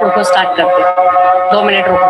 रुको स्टार्ट करते, 2 मिनट रुको।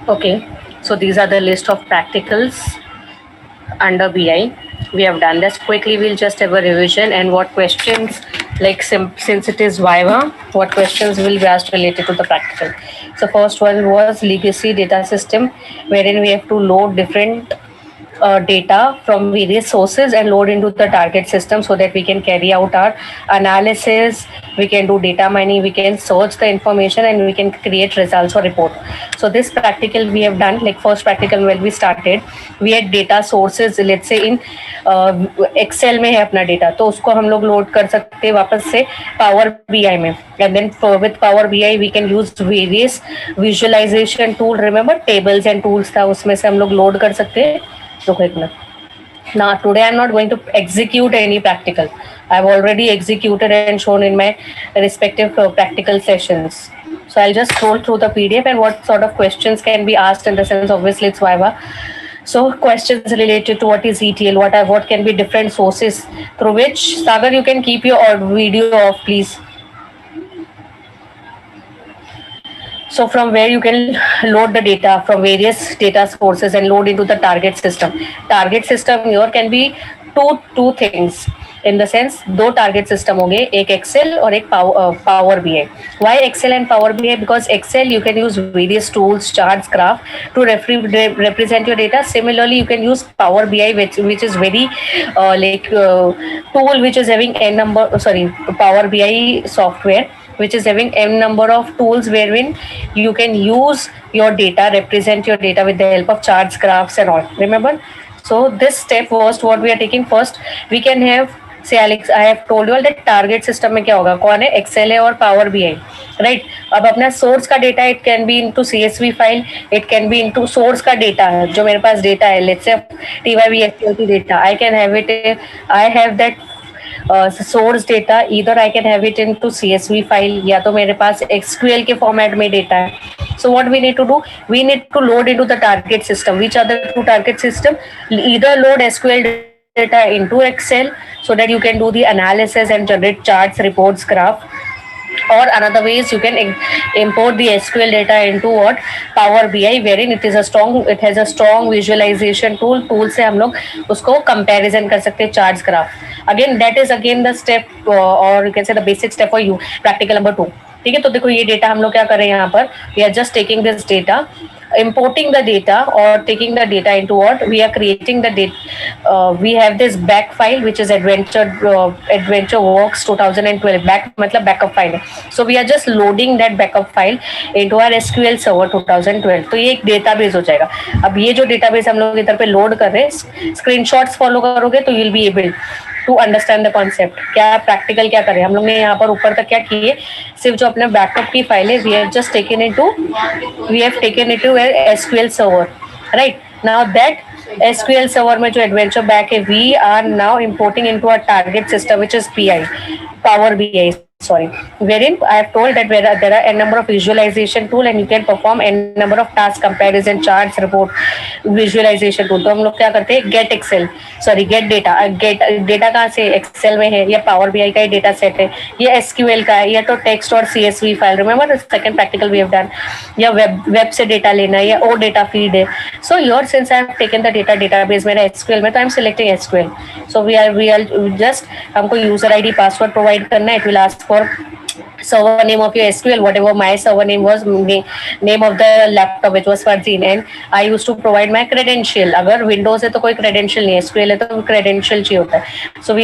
Okay, so these are the list of practicals under BI. We have done this quickly. We'll just have a revision and what questions, like since it is Viva, what questions will be asked related to the practical. So first one was legacy data system, wherein we have to load different data from various sources and load into the target system so that we can carry out our analysis, we can do data mining, we can search the information and we can create results or report. So this practical we have done, like first practical when we started, we had data sources, let's say in Excel में है अपना data, तो उसको हम लोग load कर सकते हैं वापस से पावर बीआई में, and then with Power BI we can use various visualisation tool, remember tables and tools था, उसमें से हम लोग लोड कर सकते हैं. रुको एक minute. Now today I'm not going to execute any practical. I've already executed and shown in my respective practical sessions. So I'll just scroll through the PDF and what sort of questions can be asked, in the sense obviously it's Viva. So questions related to what is ETL, what can be different sources through which, Sagar, you can keep your video off please. So from where you can load the data from various data sources and load into the target system. Target system here can be two things. In the sense, दो target system होंगे, एक Excel और एक Power BI. Why Excel and Power BI? Because Excel you can use various tools, charts, graph to represent your data. Similarly, you can use Power BI, which is very tool which is having Power BI software, which is having m number of tools wherein you can use your data, represent your data with the help of charts, graphs and all. Remember? So this step was what we are taking first. We can have, say Alex, I have told you all that target system में क्या होगा, कौन है, Excel है और power B I, right. अब अपना source का data, it can be into CSV file, it can be into source का डेटा जो मेरे पास डेटा है, let's say TYV data, I can have it, I have that source data, इधर I can have it into CSV file, या तो मेरे पास SQL के फॉर्मेट में डेटा है. So what we need to do, we need to load into the target system. Which are the two target system? Either load SQL data into Excel so that you can do the analysis and generate charts, reports, graph. Or another way is you can import the SQL data into what, Power BI, wherein it has a strong visualization tool से हम लोग उसको comparison कर सकते हैं charts, graph. Again that is again the step or you can say the basic step for you, practical number 2. ठीक है, तो देखो ये डेटा हम लोग क्या कर रहे हैं यहाँ पर, we are just taking this data, importing the data or taking the data into what, we are creating the data, we have this back file which is adventure works 2012, back मतलब backup file है. So we are just loading that backup file into our SQL server 2012. तो ये एक database हो जाएगा. अब ये जो डेटाबेस हम लोग इधर पे लोड कर रहे हैं, स्क्रीनशॉट्स फॉलो करोगे तो you'll be able to understand the concept. क्या प्रैक्टिकल क्या करें, हम लोग ने यहाँ पर ऊपर तक क्या किए, सिर्फ जो अपने बैकअप की फाइल है, we have just taken it to SQL server, right. Now that SQL server में जो एडवेंचर बैक है, we are now importing into a target system which is Power BI, sorry, wherein I have told that there are a number of visualization tool and you can perform a number of task, comparison, charts, report, visualization tool. तो हम लोग क्या करते हैं, get data कहाँ से, Excel में है या पावर BI का ही डेटा सेट है या SQL का है या तो टेक्स्ट और CSV file. Remember second practical we have done, या वेब से डेटा लेना है या ओ डेटा फीड है. So your since I have taken the database मेरा SQL में, तो I am selecting SQL. So we are just, हमको यूजर ID पासवर्ड प्रोवाइड करना है. It will ask for server name of your SQL, whatever my server name was, name of the laptop which was Fazin, and I used to provide my credential. अगर Windows है तो कोई credential नहीं है, SQL है तो credential चाहिए होता है. So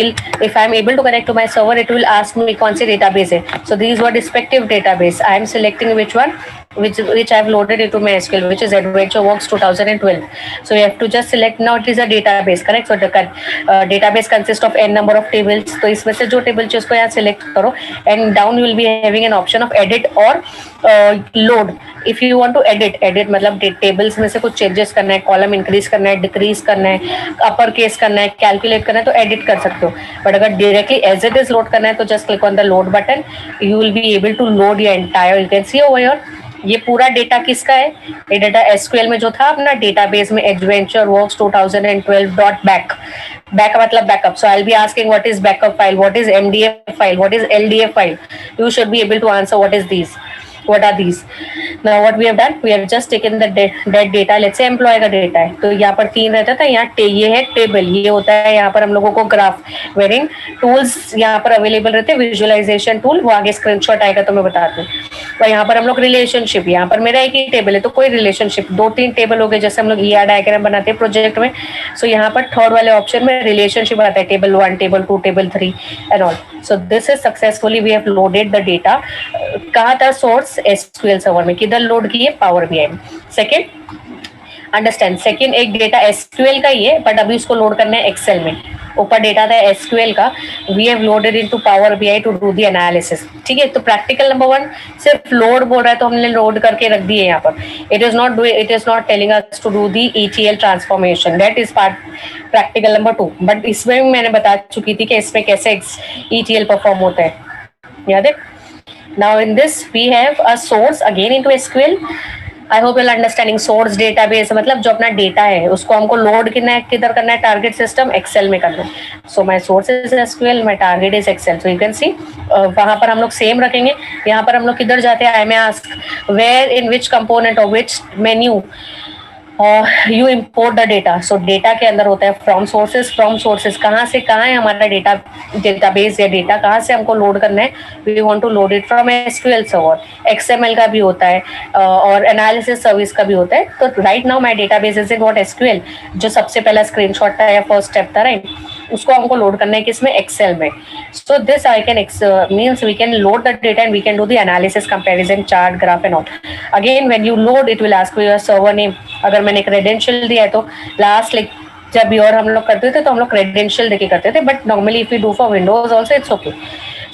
if I am able to connect to my server, it will ask me कौन सी database है. So these were respective database. I am selecting which one, which I have loaded into my SQL, which is AdventureWorks 2012. So you have to just select. Now it is a database, correct? So the database consists of n number of tables. तो इसमें से जो table चाहिए उसको यहाँ select करो, and down you will be having an option of edit or load. If you want to edit मतलब tables में से कुछ changes करना है, column increase करना है, decrease करना है, upper case करना है, calculate करना है, तो edit कर सकते हो. But अगर directly as it is load करना है तो just click on the load button. You will be able to load your entire. You can see over here. ये पूरा डेटा किसका है, ये डेटा SQL में जो था अपना डेटाबेस में AdventureWorks 2012 .back मतलब backup. So I'll be asking what is backup file, what is MDF file, what is LDF file. You should be able to answer what is these. What are these? Now what we have done, we have just taken the that data. Let's say employee का data है, तो यहाँ पर 3 रहता था, यहाँ ये है टेबल, ये होता है यहाँ पर हम लोगों को ग्राफ. वेरिंग टूल्स यहाँ पर अवेलेबल रहते हैं, विजुअलाइजेशन टूल, वो आगे स्क्रीनशॉट आएगा तो मैं बताती हूँ. और यहाँ पर हम लोग रिलेशनशिप, यहाँ पर मेरा एक ही टेबल है तो कोई रिलेशनशिप, 2-3 टेबल हो गए जैसे हम लोग ER डायग्राम बनाते हैं प्रोजेक्ट में. सो यहाँ पर थर्ड वाले ऑप्शन में रिलेशनशिप आता है, table 1, table 2, table 3 and all. So this is successfully we have loaded the data. कहाँ था सोर्स, SQL सर्वर में. किधर लोड किए, पावर BI में. सेकेंड अंडरस्टैंड, सेकेंड एक डेटा SQL का ही है बट अभी उसको लोड करना है एक्सेल में. ऊपर डेटा था SQL का, we have loaded into Power BI to do the analysis. ठीक है, तो प्रैक्टिकल नंबर 1 सिर्फ लोड बोल रहा है तो हमने लोड करके रख दिए यहाँ पर. It is not telling us to do the ETL transformation. That is part practical number 2. But इसमें मैंने बता चुकी थी कि इसमें कैसे ETL परफॉर्म होता है, याद है. Now in this we have a source again into SQL. I hope you're understanding. source database मतलब जो अपना डेटा है उसको हमको लोड किधर करना है, टारगेट सिस्टम एक्सेल में करना है. So my source is SQL, my target is Excel. So you can see वहां पर हम लोग सेम रखेंगे. यहाँ पर हम लोग किधर जाते हैं, I may ask where in which component or which menu you import the data. So data के अंदर होता है फ्रॉम सोर्सेज कहाँ से कहाँ है हमारा डेटाबेस या डेटा कहाँ से हमको लोड करना है. We want to load it from SQL server. XML का भी होता है और एनालिसिस सर्विस का भी होता है. तो right now my database is in what SQL, जो सबसे पहला स्क्रीनशॉट था या फर्स्ट स्टेप था, राइट. उसको हमको लोड करना है किसमें, एक्सेल में. So this I can means we can load the data and we can do the analysis, comparison, chart, graph and all. Again when you load it will ask your server name. अगर मैंने credential दिया है तो last like जब भी और हम लोग करते थे तो हम लोग क्रेडेंशियल देके करते थे, but normally if you do for Windows also it's okay.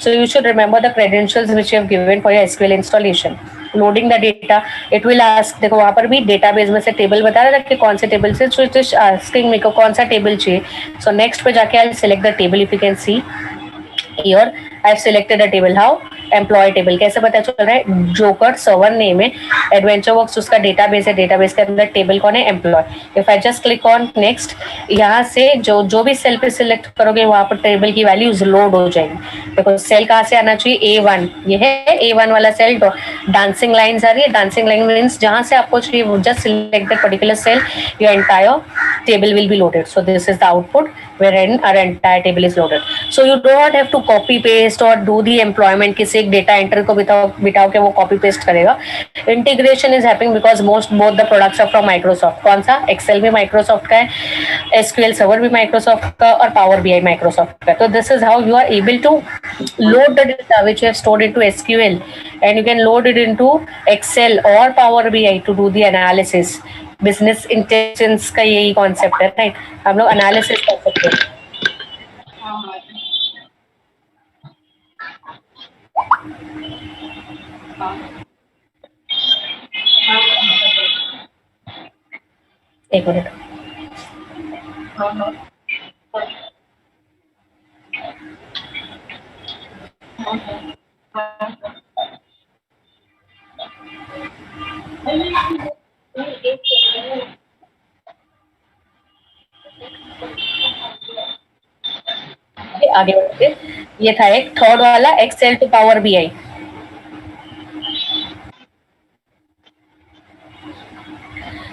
So you should remember the credentials which you have given for your SQL installation. Loading the data, it will ask. देखो वहाँ पर भी database में से table बता रहा था कि कौन से टेबल से, so it is asking मेरे को कौन सा टेबल चाहिए. So next पे जाके I'll select the table. If you can see here, I've selected a table. How? Employee table. कैसे पता चल रहा है, जोकर सर्वर नेम है, एडवेंचर वर्क्स उसका डेटाबेस है, डेटाबेस के अंदर टेबल कौन है, employee. If I just click on next, यहाँ से जो भी सेल पे सिलेक्ट करोगे वहां पर टेबल की वैल्यूज लोड हो जाएगी. देखो सेल कहाँ से आना चाहिए, A1. ये है A1 वाला सेल. डांसिंग लाइन्स आ रही है. डांसिंग लाइन मीन्स जहां से आपको चाहिए just select that particular cell, your entire table will be loaded. So this is the output wherein our entire table is loaded. So you do not have to copy paste or do the employment. किसी एक data enter को बिठाओ के वो copy paste करेगा. Integration is happening because both the products are from Microsoft. कौन सा, Excel भी Microsoft का है, SQL Server भी Microsoft का और Power BI Microsoft का. So this is how you are able to load the data which you have stored into SQL and you can load it into Excel or Power BI to do the analysis. Business intelligence का यही concept है, right. हम लोग analysis कर सकते हैं. एक minute. आगे बढ़ते. ये था एक थर्ड वाला, Excel to Power BI.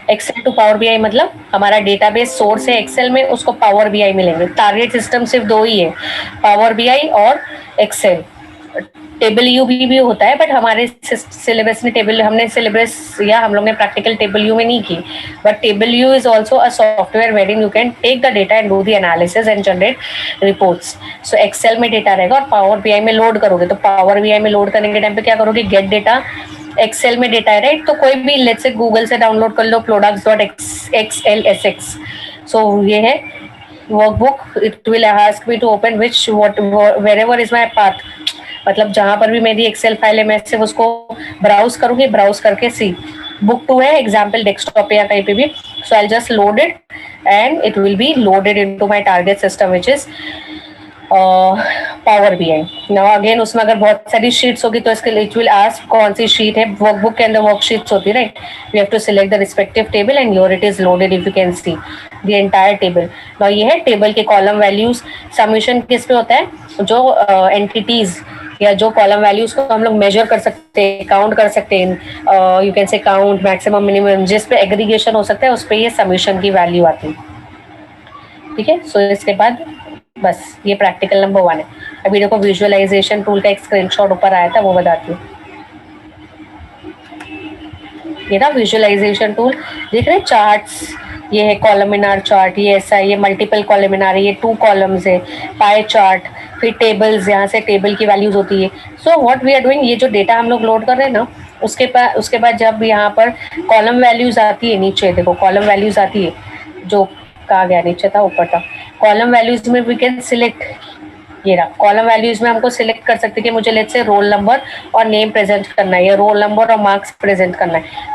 Excel to Power BI मतलब हमारा डेटाबेस सोर्स है एक्सेल में, उसको पावर बीआई मिलेंगे. टारगेट सिस्टम सिर्फ दो ही है, पावर बीआई और एक्सेल. टेबल यू भी होता है, बट हमारे सिलेबस में टेबल, हमने सिलेबस या हम लोग ने प्रैक्टिकल टेबल यू में नहीं की, but Tableau is also a software wherein you can take the data and do the analysis and generate reports. So Excel में डेटा रहेगा और पावर बीआई में लोड करोगे. तो पावर बीआई में लोड करने के टाइम पे क्या करोगे, गेट डेटा. एक्सेल में डेटा है, राइट. तो कोई भी लेट्स से गूगल से डाउनलोड कर लो products.xlsx. सो ये है workbook. It will ask me to open which wherever is my path. मतलब जहां पर भी मेरी एक्सेल फाइल है मैं सिर्फ उसको ब्राउज करूंगी, ब्राउज करके सी बुक 2 है एग्जाम्पल डेस्कटॉप पे या कहीं पे भी. So I just load it and it will be loaded into my target system which is power BI. Now again उसमें अगर बहुत सारी शीट्स होगी तो इसके लिए इट विल आस्क कौन सी शीट है. वर्कबुक के अंदर वर्कशीट्स होती है, right. We have to select the respective table and your it is loaded. If you can see the entire table. Now ये है टेबल के कॉलम वैल्यूज. सबमिशन किस पे होता है, जो एंटिटीज या जो कॉलम वैल्यूज को हम लोग मेजर कर सकते हैं, काउंट कर सकते हैं. You can say count, maximum, minimum, जिस पे एग्रीगेशन हो सकता है उस पे ये सबमिशन की वैल्यू आती है. ठीक है. सो इसके बाद बस ये प्रैक्टिकल नंबर 1 है. अभी देखो विजुअलाइजेशन टूल का एक स्क्रीनशॉट ऊपर आया था, वो बताती हूँ. ये ना विजुअलाइजेशन टूल देख रहे हैं, चार्ट्स. ये है कॉलमिनार चार्ट, ये ऐसा, ये मल्टीपल कॉलमिनार है, ये 2 कॉलम्स है, पाई चार्ट, फिर टेबल्स, यहाँ से टेबल की वैल्यूज होती है. So what we are doing, ये जो डेटा हम लोग लोड कर रहे हैं ना, उसके बाद जब यहाँ पर कॉलम वैल्यूज आती है, नीचे देखो कॉलम वैल्यूज आती है, जो कहा गया नीचे था ऊपर था. कॉलम वैल्यूज में वी कैन सिलेक्ट, ये रहा कॉलम वैल्यूज में हमको सिलेक्ट कर सकते हैं कि मुझे लेट्स से रोल नंबर और नेम प्रेजेंट करना है, या रोल नंबर और मार्क्स प्रेजेंट करना है.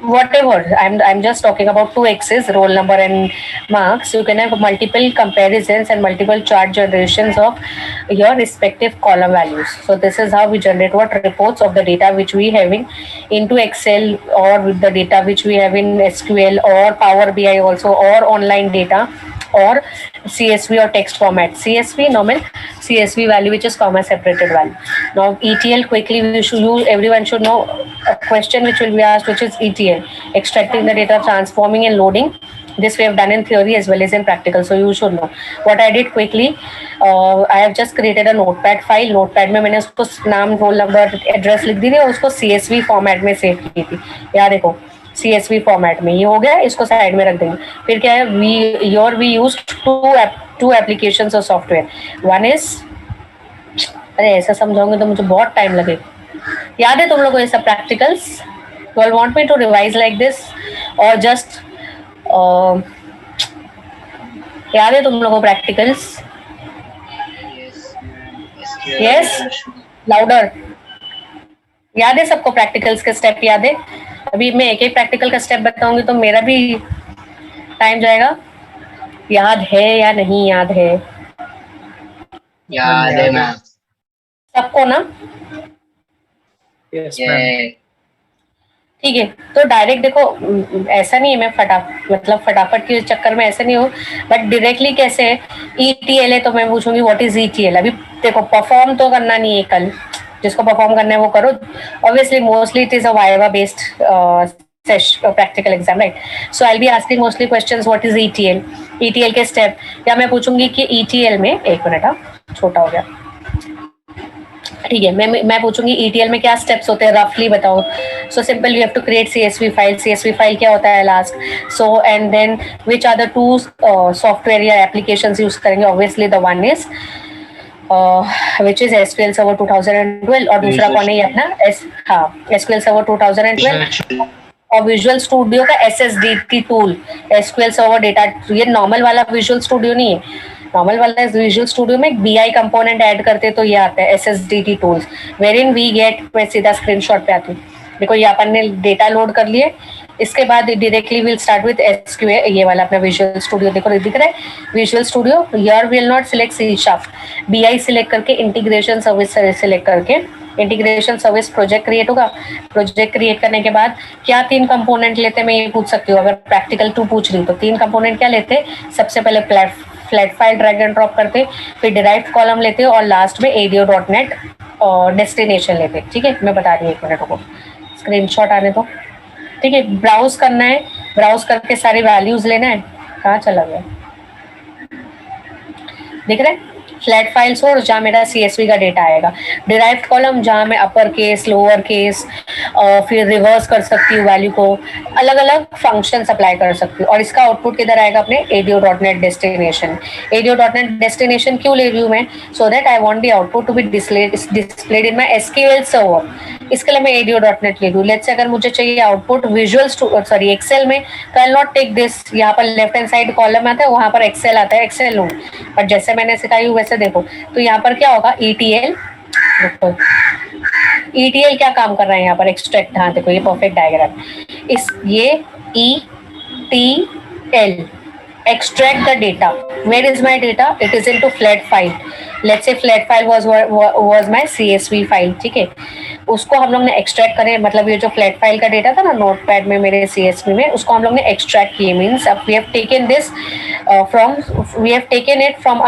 Whatever, I'm just talking about 2 axes, roll number and marks. You can have multiple comparisons and multiple chart generations of your respective column values. So this is how we generate what reports of the data which we having into Excel, or with the data which we have in SQL or Power BI also, or online data, or CSV or text format. CSV normal, CSV value which is comma separated value. Now ETL, quickly everyone should know a question which will be asked, which is ETL, extracting the data, transforming and loading. This we have done in theory as well as in practical, so you should know. What I did quickly, I have just created a notepad file. Notepad में मैंने उसको नाम, roll number, address लिख दी थी और उसको CSV format में save की थी. यार देखो CSV फॉर्मेट में। ये हो गया, इसको साइड में रख देंगे। फिर क्या है, we use two applications of software. One is, अरे ऐसा समझाऊंगे तो मुझे बहुत टाइम लगेगा। याद है तुम लोगों को ये सब practicals? You all want me to revise like this और जस्ट याद है तुम लोगों को प्रैक्टिकल्स? Yes, louder. याद है सबको प्रैक्टिकल्स के स्टेप? याद है? अभी मैं एक एक प्रैक्टिकल का स्टेप बताऊंगी तो मेरा भी टाइम जाएगा। याद है या नहीं याद है? याद है मैम। सबको ना? Yes ma'am. ठीक है, तो डायरेक्ट देखो, ऐसा नहीं है मैं फटाफट के चक्कर में ऐसा नहीं हो, बट डायरेक्टली कैसे है, ETL है तो मैं पूछूंगी व्हाट इज ETL। अभी देखो परफॉर्म तो करना नहीं है, कल जिसको परफॉर्म करना है वो करो। Obviously mostly it is a viva based practical exam, right? So I'll be asking mostly questions what is ETL के स्टेप, या मैं पूछूंगी कि ETL में, एक मिनट, छोटा हो गया, ठीक है, मैं पूछूंगी ETL में क्या स्टेप्स होते हैं, रफली बताओ। So simple, you have to create CSV file क्या होता है last. So and then which are the two software या एप्लीकेशंस यूज करेंगे? Obviously the one is which is SQL Server 2012 और दूसरा कौन है ये अपना SQL Server 2012 और विजुअल स्टूडियो का SSDT tool, SQL Server data. ये नॉर्मल वाला विजुअल स्टूडियो नहीं है, नॉर्मल वाला विजुअल स्टूडियो में एक BI कंपोनेंट ऐड करते तो ये आता है SSDT tools, where in we get. मैं सीधा स्क्रीनशॉट पे आती हूँ, देखो ये अपन ने डेटा लोड कर लिए, इसके बाद directly will start with SQL, ये वाला अपना विजुअल स्टूडियो देखो दिख रहा है visual studio. Here will not select C#, BI select करके इंटीग्रेशन सर्विस सिलेक्ट करके इंटीग्रेशन सर्विस प्रोजेक्ट क्रिएट होगा। प्रोजेक्ट क्रिएट करने के बाद क्या 3 कंपोनेंट लेते, मैं ये पूछ सकती हूँ अगर प्रैक्टिकल 2 पूछ रही तो 3 कंपोनेंट क्या लेते? सबसे पहले flat file drag and drop करते, फिर डिराइव्ड कॉलम लेते और लास्ट में ADO.NET और डेस्टिनेशन लेते। ठीक है, मैं बता रही हूँ, एक मिनट को स्क्रीनशॉट आने दो। ठीक है, ब्राउज करना है, ब्राउज करके सारी वैल्यूज लेना है। कहाँ चला गया, दिख रहा है? फ्लैट फाइल सोर्स जहाँ मेरा CSV का डेटा आएगा, डिराइव्ड कॉलम जहाँ मैं अपर केस लोअर केस फिर रिवर्स कर सकती हूँ वैल्यू को, अलग अलग फंक्शन अप्लाई कर सकती हूँ। और इसका आउटपुट किधर आएगा? अपने ADO.NET डेस्टिनेशन। ADO.NEट डेस्टिनेशन क्यों ले रही हूँ मैं? So that I want the output to be displayed in my SQL server, इसके लिए मैं ADO.NEट ले लूँ। लेट्स से अगर मुझे चाहिए आउटपुट एक्सेल में, तो आई नॉट टेक दिस, यहाँ पर लेफ्ट हैंड साइड कॉलम आता है, वहां पर एक्सेल आता है, एक्सेल लूँ। बट जैसे मैंने सिखाई हूँ वैसे देखो, तो यहाँ पर क्या होगा, ETL क्या काम कर रहा है यहाँ पर? एक्सट्रैक्ट, हाँ देखो ये परफेक्ट डायग्राम, इस ये ETL extract the data. Where is my data? It is into flat file. Let's say flat file was my CSV file. ठीक है, उसको हम लोग ने एक्सट्रैक्ट करे, मतलब ये जो फ्लैट फाइल का डेटा था ना नोटपैड में मेरे CSV में, उसको हम लोग ने एक्सट्रैक्ट किए। Means we have taken this we have taken it from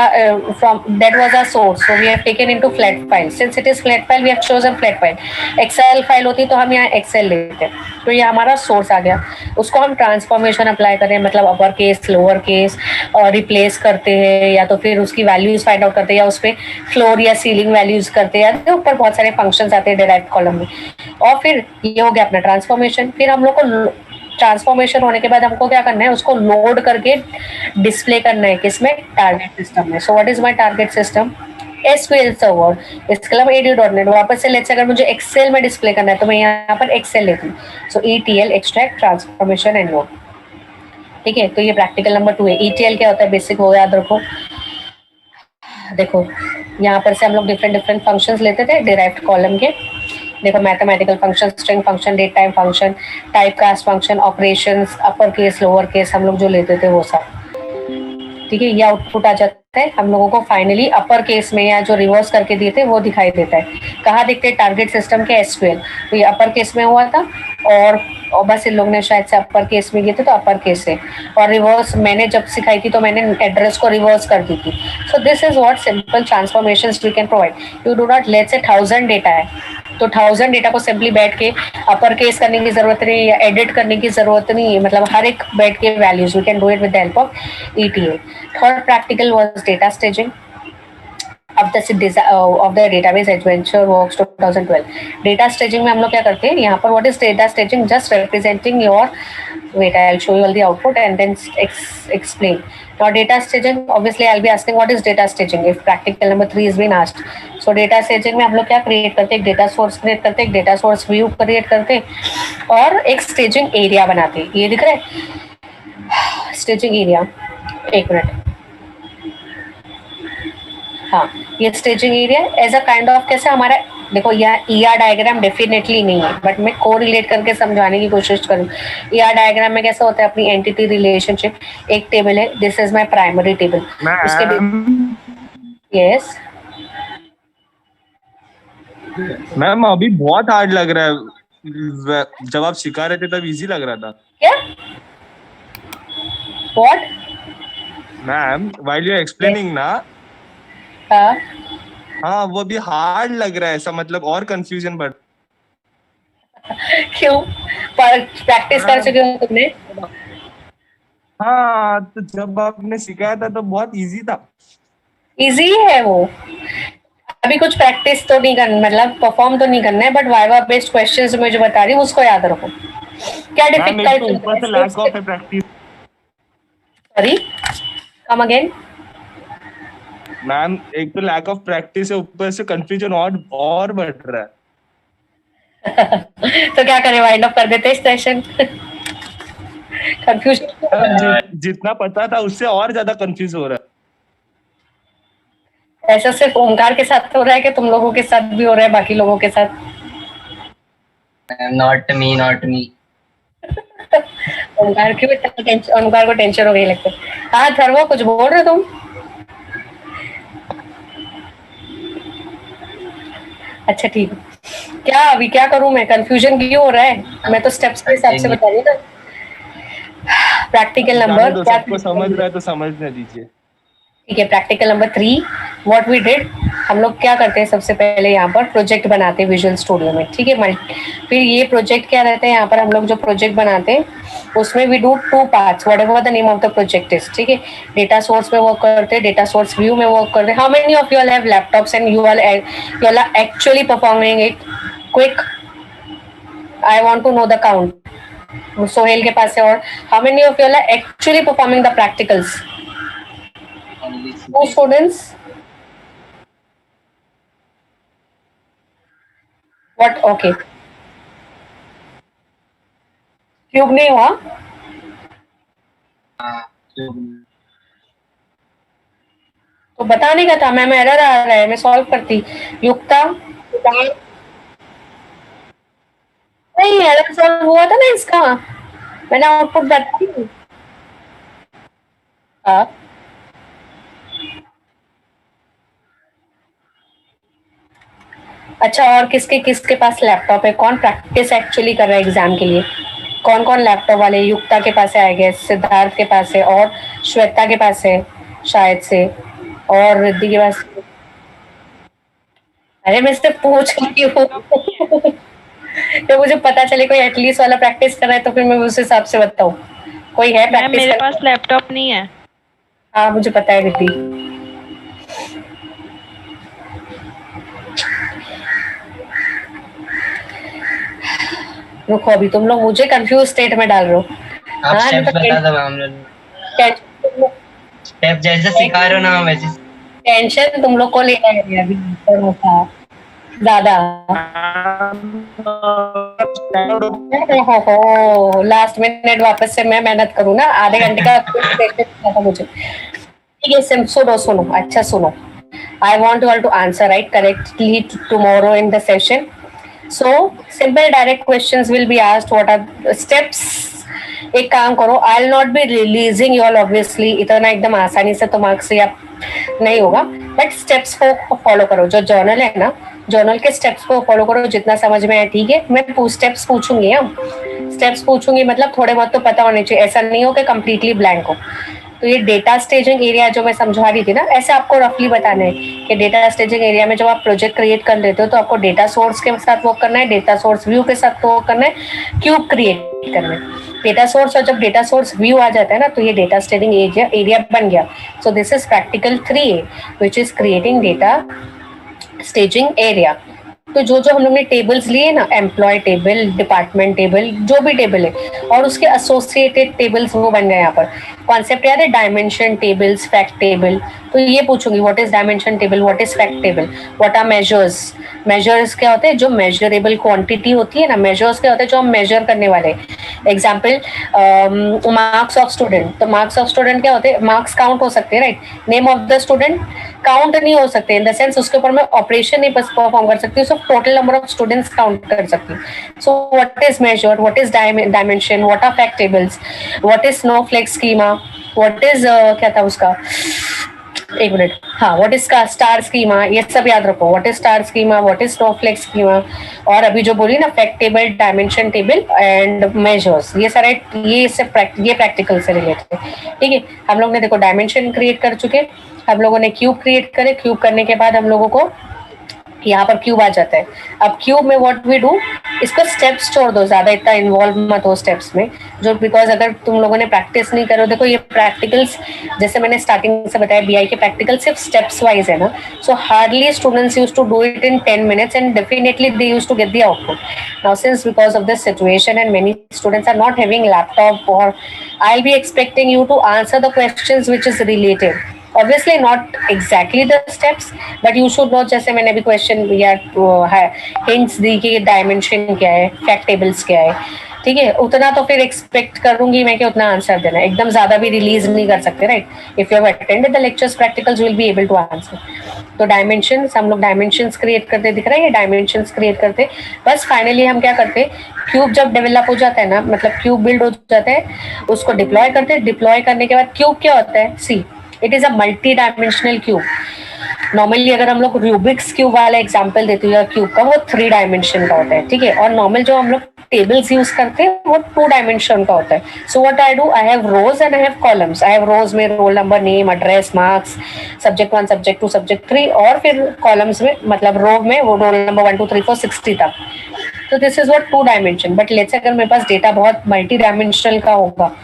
that was our source, so we have taken into flat file. Since it is flat file, we have chosen flat file. Excel file होती तो हम यहाँ Excel लेते, तो ये हमारा source आ गया। उसको हम ट्रांसफॉर्मेशन अप्लाई करें, मतलब अपर केस लोअर केस और रिप्लेस करते हैं, या तो फिर उसकी वैल्यूज फाइंड आउट करते हैं, या उस पर फ्लोर या सीलिंग वैल्यूज करते हैं, या ऊपर बहुत सारे फंक्शंस आते हैं डिराइव्ड कॉलम में। और फिर ये हो गया अपना ट्रांसफॉर्मेशन। फिर हम लोग को ट्रांसफॉर्मेशन होने के बाद हमको क्या करना है, उसको लोड करके डिस्प्ले करना है किसमें? टारगेट सिस्टम में। सो what is my target system? SQL server, इसके अलावा ADO.NET। वापस से लेट्स अगर मुझे एक्सेल में डिस्प्ले करना है तो मैं यहाँ पर एक्सेल लेती हूँ। सो ETL extract transformation and load. ठीक है, तो ये प्रैक्टिकल नंबर 2 है। ETL क्या होता है, बेसिक हो याद रखो। देखो यहाँ पर से हम लोग डिफरेंट फंक्शंस लेते थे डिराइव्ड कॉलम के। देखो mathematical function, string function, date time function, type cast function, operations, upper case lower case हम लोग जो लेते थे वो सब। ठीक है, ये आउटपुट आ जाता है हम लोगों को फाइनली अपर केस में, या जो रिवर्स करके दिए थे वो दिखाई देता है। कहाँ दिखते हैं? टारगेट सिस्टम के SQL। तो ये अपर केस में हुआ था, और बस इन लोग ने शायद से अपर केस में किए थे तो अपर केस से, और रिवर्स मैंने जब सिखाई थी तो मैंने एड्रेस को रिवर्स कर दी थी। So this is what simple transformations we can provide. You do not, let's say 1000 data है तो 1000 डेटा को सिंपली बैठ के अपर केस करने की जरूरत नहीं, या एडिट करने की जरूरत नहीं, मतलब हर एक बैठ के values we can do it with the help of ETL। Third practical was data staging. of the database adventure works 2012. Data staging में हम लोग क्या करते हैं यहाँ पर? What is data staging? Just representing your, wait, I'll show you all the output and then explain. Now data staging, obviously I'll be asking what is data staging if practical number 3 is been asked. So data staging में हम लोग क्या create करते हैं? एक data source create करते हैं, एक data source view create करते हैं और एक staging area बनाते हैं. ये दिख रहा है staging area? एक मिनट. हाँ, ये staging area as a kind of, कैसे हमारा, देखो यहाँ ईआर डायग्राम डेफिनेटली नहीं है बट मैं को रिलेट करके समझाने की कोशिश करूँ. ईआर डायग्राम में कैसा होता है? अपनी एंटिटी रिलेशनशिप, एक टेबल है, this is my primary table, उसके यस मैम अभी बहुत हार्ड लग रहा है, जब आप सिखा रहे थे तब इजी लग रहा था. क्या? What ma'am while you explaining ना, हाँ वो भी हार्ड लग रहा है ऐसा, मतलब और कंफ्यूजन बढ़. क्यों? प्रैक्टिस कर चुके हो तुमने? हाँ, तो जब आपने सिखाया था तो बहुत इजी था. इजी है वो, अभी कुछ प्रैक्टिस तो नहीं करना, मतलब परफॉर्म तो नहीं करना है, बट वाइवा बेस्ड क्वेश्चंस में जो बता रही हूँ उसको याद रखो. क्या डिफिकल्ट? ऊपर से lack of practice. Sorry, come again. Ma'am एक तो लैक ऑफ प्रैक्टिस है, ऊपर से कंफ्यूजन और बढ़ रहा है. तो क्या करें, वाइंड अप कर देते इस सेशन? कंफ्यूजन जितना पता था उससे और ज्यादा कंफ्यूज हो रहा है. ऐसा सिर्फ ओमकार के साथ हो रहा है कि तुम लोगों के साथ भी हो रहा है, बाकी लोगों के साथ? Not me. ओमकार क्यों इतना टेंशन? ओमकार को टेंशन हो गई लगता है. हाँ थर्वो, कुछ बोल रहे हो तुम? अच्छा ठीक है. क्या अभी क्या करूं मैं? कंफ्यूजन क्यों हो रहा है? मैं तो स्टेप्स के हिसाब से बता रही हूँ ना. प्रैक्टिकल नंबर क्या सबको समझ रहा है तो समझने दीजिए. ठीक है. Practical number 3 what we did, हम लोग क्या करते हैं सबसे पहले यहाँ पर प्रोजेक्ट बनाते हैं विजुअल स्टूडियो में. ठीक है. फिर ये प्रोजेक्ट क्या रहता है, यहाँ पर हम लोग जो प्रोजेक्ट बनाते हैं उसमें we do 2 parts, whatever the name of the project is. ठीक है. डेटा सोर्स में वर्क करते हैं, डेटा सोर्स व्यू में वर्क करते हैं. How many of you all have laptops and you all are actually performing it? Quick, I want to know the count. Sohail के पास है. और how many of you all are actually performing the practicals? 2 students. What? Okay. Cube नहीं हुआ? तो बताने का था. मैम एरर आ रहा है, मैं सॉल्व करती. युक्ता नहीं, एरर सॉल्व हुआ था ना इसका, मैंने आउटपुट बताई. हाँ अच्छा. और किसके किसके पास लैपटॉप है? कौन प्रैक्टिस एक्चुअली कर रहा है एग्जाम के लिए? कौन कौन लैपटॉप वाले? युक्ता के पास है आई गेस, सिद्धार्थ के पास है, और श्वेता के पास है शायद से, और रिद्धि के पास. अरे मैं सिर्फ पूछ रही हूँ तो मुझे पता चले कोई एटलीस्ट वाला प्रैक्टिस कर रहा है तो फिर मैं उस हिसाब से बताऊँ. कोई है प्रैक्टिस? मेरे पास लैपटॉप नहीं है. हाँ मुझे पता है रिद्धि. रुको, अभी तुम लोग मुझे कंफ्यूज स्टेट में डाल रहे हो. आप स्टेप बता दो हम लोग. स्टेप जैसे सिखा रहे हो ना वैसे. टेंशन तुम लोग को लेना है अभी थोड़ा सा ज्यादा. हो लास्ट मिनट वापस से मैं मेहनत करूँ ना, आधे घंटे का था मुझे. ठीक है. सुनो अच्छा सुनो. I want you all to answer right correctly tomorrow in the session. So simple direct questions will be asked. What are the steps? एक काम करो, I'll not be releasing you all obviously. इतना एकदम आसानी से तो मार्क्स या नहीं होगा, बट स्टेप्स को फॉलो करो. जो जर्नल है ना, जर्नल के स्टेप्स को फॉलो करो जितना समझ में आए. ठीक है. मैं स्टेप्स पूछूंगी. हम स्टेप्स पूछूंगी मतलब थोड़े बहुत तो पता होने चाहिए, ऐसा नहीं हो कि कम्प्लीटली ब्लैंक हो. तो ये डेटा स्टेजिंग एरिया जो मैं समझा रही थी ना, ऐसे आपको रफली बताना है कि डेटा स्टेजिंग एरिया में जब आप प्रोजेक्ट क्रिएट कर लेते हो तो आपको डेटा सोर्स के साथ वर्क करना है, डेटा सोर्स व्यू के साथ वर्क करना है, क्यूब क्रिएट क्रिएट करना है डेटा सोर्स, और जब डेटा सोर्स व्यू आ जाता है ना तो ये डेटा स्टेजिंग एरिया बन गया. सो this is practical 3A which is creating data staging area. तो जो जो हम लोग ने टेबल्स लिए ना, एम्प्लॉय टेबल, डिपार्टमेंट टेबल, जो भी टेबल है, और उसके एसोसिएटेड टेबल्स वो बन गए. यहाँ पर कॉन्सेप्ट याद है, डायमेंशन टेबल्स, फैक्ट टेबल. तो ये पूछूंगी what is dimension table, what is fact table, what are measures. Measures क्या होते हैं, जो मेजरेबल क्वांटिटी होती है ना. मेजर्स क्या होते हैं, जो हम मेजर करने वाले. Example marks of student. तो मार्क्स ऑफ स्टूडेंट क्या होते हैं, मार्क्स काउंट हो सकते हैं, right. Name of the student count नहीं हो सकते, इन द सेंस उसके ऊपर मैं ऑपरेशन नहीं परफॉर्म कर सकती, सिर्फ total number of students count कर सकती. So what is measure, what is dimension, what are fact tables, what is snowflake schema, what is क्या था उसका, एक मिनट, हाँ, व्हाट इज स्टार स्कीमा, ये सब याद रखो. What is star schema, what is snowflake schema, और अभी जो बोली ना fact table, dimension table and measures, ये सारे ये प्रैक्टिकल से रिलेटेड है. ठीक है, हम लोग ने देखो डायमेंशन क्रिएट कर चुके, हम लोगों ने क्यूब क्रिएट करे. क्यूब करने के बाद हम लोगों को यहाँ पर क्यूब आ जाता है. अब क्यूब में व्हाट वी डू, इसको स्टेप्स छोड़ दो, ज्यादा इतना इन्वॉल्व मत हो स्टेप्स में, जो बिकॉज अगर तुम लोगों ने प्रैक्टिस नहीं करो. देखो ये प्रैक्टिकल्स जैसे मैंने स्टार्टिंग से बताया, बीआई के प्रैक्टिकल सिर्फ स्टेप्स वाइज है ना. So hardly students use to do it in 10 minutes and definitely they use to get the output. Now since because of this situation and many students are not having laptop, और I will be expecting you to answer the questions which is related. Obviously not exactly the steps, but you should know. जैसे मैंने अभी question या hints दी कि dimension क्या है, fact tables क्या है. ठीक है, उतना तो फिर एक्सपेक्ट करूंगी मैं कि उतना आंसर देना. एकदम ज्यादा भी रिलीज नहीं कर सकते, right. If you have attended the lectures, practicals will be able to answer. तो डायमेंशंस, हम लोग डायमेंशंस क्रिएट करते, दिख रहा है ये डायमेंशंस क्रिएट करते. बस फाइनली हम क्या करते, क्यूब जब डेवलप हो जाता है ना, मतलब क्यूब बिल्ड हो जाता है, उसको डिप्लॉय करते. डिप्लॉय करने के बाद क्यूब क्या होता है, see it is a multi dimensional cube. Normally अगर हम लोग रूबिक्स क्यूब वाला एग्जांपल देते हैं क्यूब का, वो 3 डायमेंशन का होता है. ठीक है, और नॉर्मल जो हम लोग टेबल्स यूज करते हैं वो 2 डायमेंशन का होता है. So what I do, I have rows and I have columns. I have rows में roll number, name, address, marks, subject 1, subject 2, subject 3, और फिर कॉलम्स में मतलब रो में वो रोल नंबर 1 2 3 4 60 तक. तो this is what 2 dimension. But let's say अगर मेरे पास डेटा बहुत मल्टी डायमेंशनल का होगा,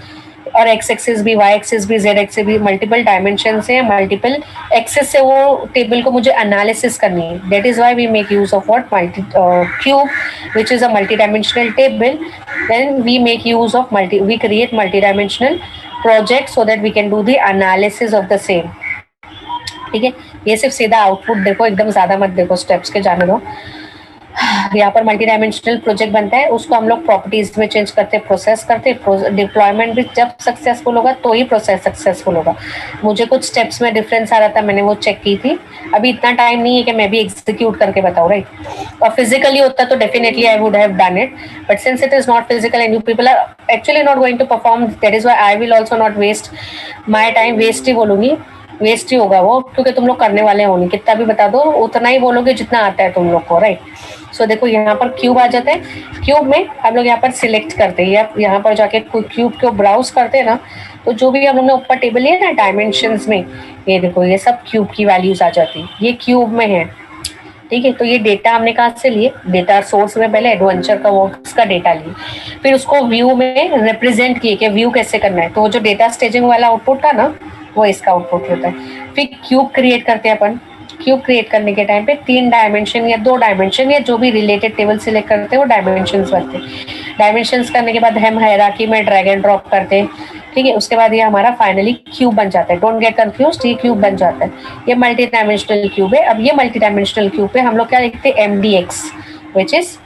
और एक्स एक्सिस भी, वाई एक्सिस भी, जेड एक्सिस भी, मल्टीपल डायमेंशन से, मल्टीपल एक्सिस से वो टेबल को मुझे एनालिसिस करनी है. That is why we make use of what cube which is a multi dimensional table. Then we make use of we create multi dimensional project so that we can do the analysis of the same. ठीक है, ये सिर्फ सीधा output देखो, एकदम ज्यादा मत देखो, स्टेप्स के जाने दो. यहाँ पर मल्टी डायमेंशनल प्रोजेक्ट बनता है, उसको हम लोग प्रॉपर्टीज में चेंज करते, प्रोसेस करते. डिप्लॉयमेंट भी जब सक्सेसफुल होगा तो ही प्रोसेस सक्सेसफुल होगा. मुझे कुछ स्टेप्स में डिफरेंस आ रहा था, मैंने वो चेक की थी. अभी इतना टाइम नहीं है कि मैं भी एग्जीक्यूट करके बताऊँ, राइट. और फिजिकली होता तो definitely I would have done it, but since it is not physical and you people are actually not going to perform, that is why I will also not waste my time. Waste ही बोलूंगी, waste ही होगा वो, क्योंकि तुम लोग करने वाले हो नहीं. कितना भी बता दो उतना ही बोलोगे जितना आता है तुम लोग को, राइट. सो देखो यहाँ पर क्यूब आ जाता है. क्यूब में हम लोग यहाँ पर सिलेक्ट करते हैं, या यहाँ पर जाके क्यूब को ब्राउज करते हैं ना, तो जो भी हम लोग ने ऊपर टेबल लिया ना डायमेंशंस में, ये देखो ये सब क्यूब की वैल्यूज आ जाती है, ये क्यूब में है. ठीक है, तो ये डेटा हमने कहाँ से लिए, डेटा सोर्स में पहले एडवेंचर का वर्क्स का डेटा लिए, फिर उसको व्यू में रिप्रेजेंट किए कि व्यू कैसे करना है. तो जो डेटा स्टेजिंग वाला आउटपुट था ना, वो इसका आउटपुट होता है. फिर क्यूब क्रिएट करते हैं अपन. क्यूब क्रिएट करने के टाइम पे 3 डायमेंशन या 2 डायमेंशन या जो भी रिलेटेड टेबल सिलेक्ट करते हैं वो डायमेंशंस बनते हैं. डायमेंशंस करने के बाद हम हायरार्की में ड्रैग एंड ड्रॉप करते हैं. ठीक है, उसके बाद ये हमारा फाइनली क्यूब बन जाता है. डोंट गेट कंफ्यूज्ड, ये क्यूब बन जाता है. ये मल्टी डायमेंशनल क्यूब है. अब ये मल्टी डायमेंशनल क्यूब पे हम लोग क्या लिखते हैं, MDX, which is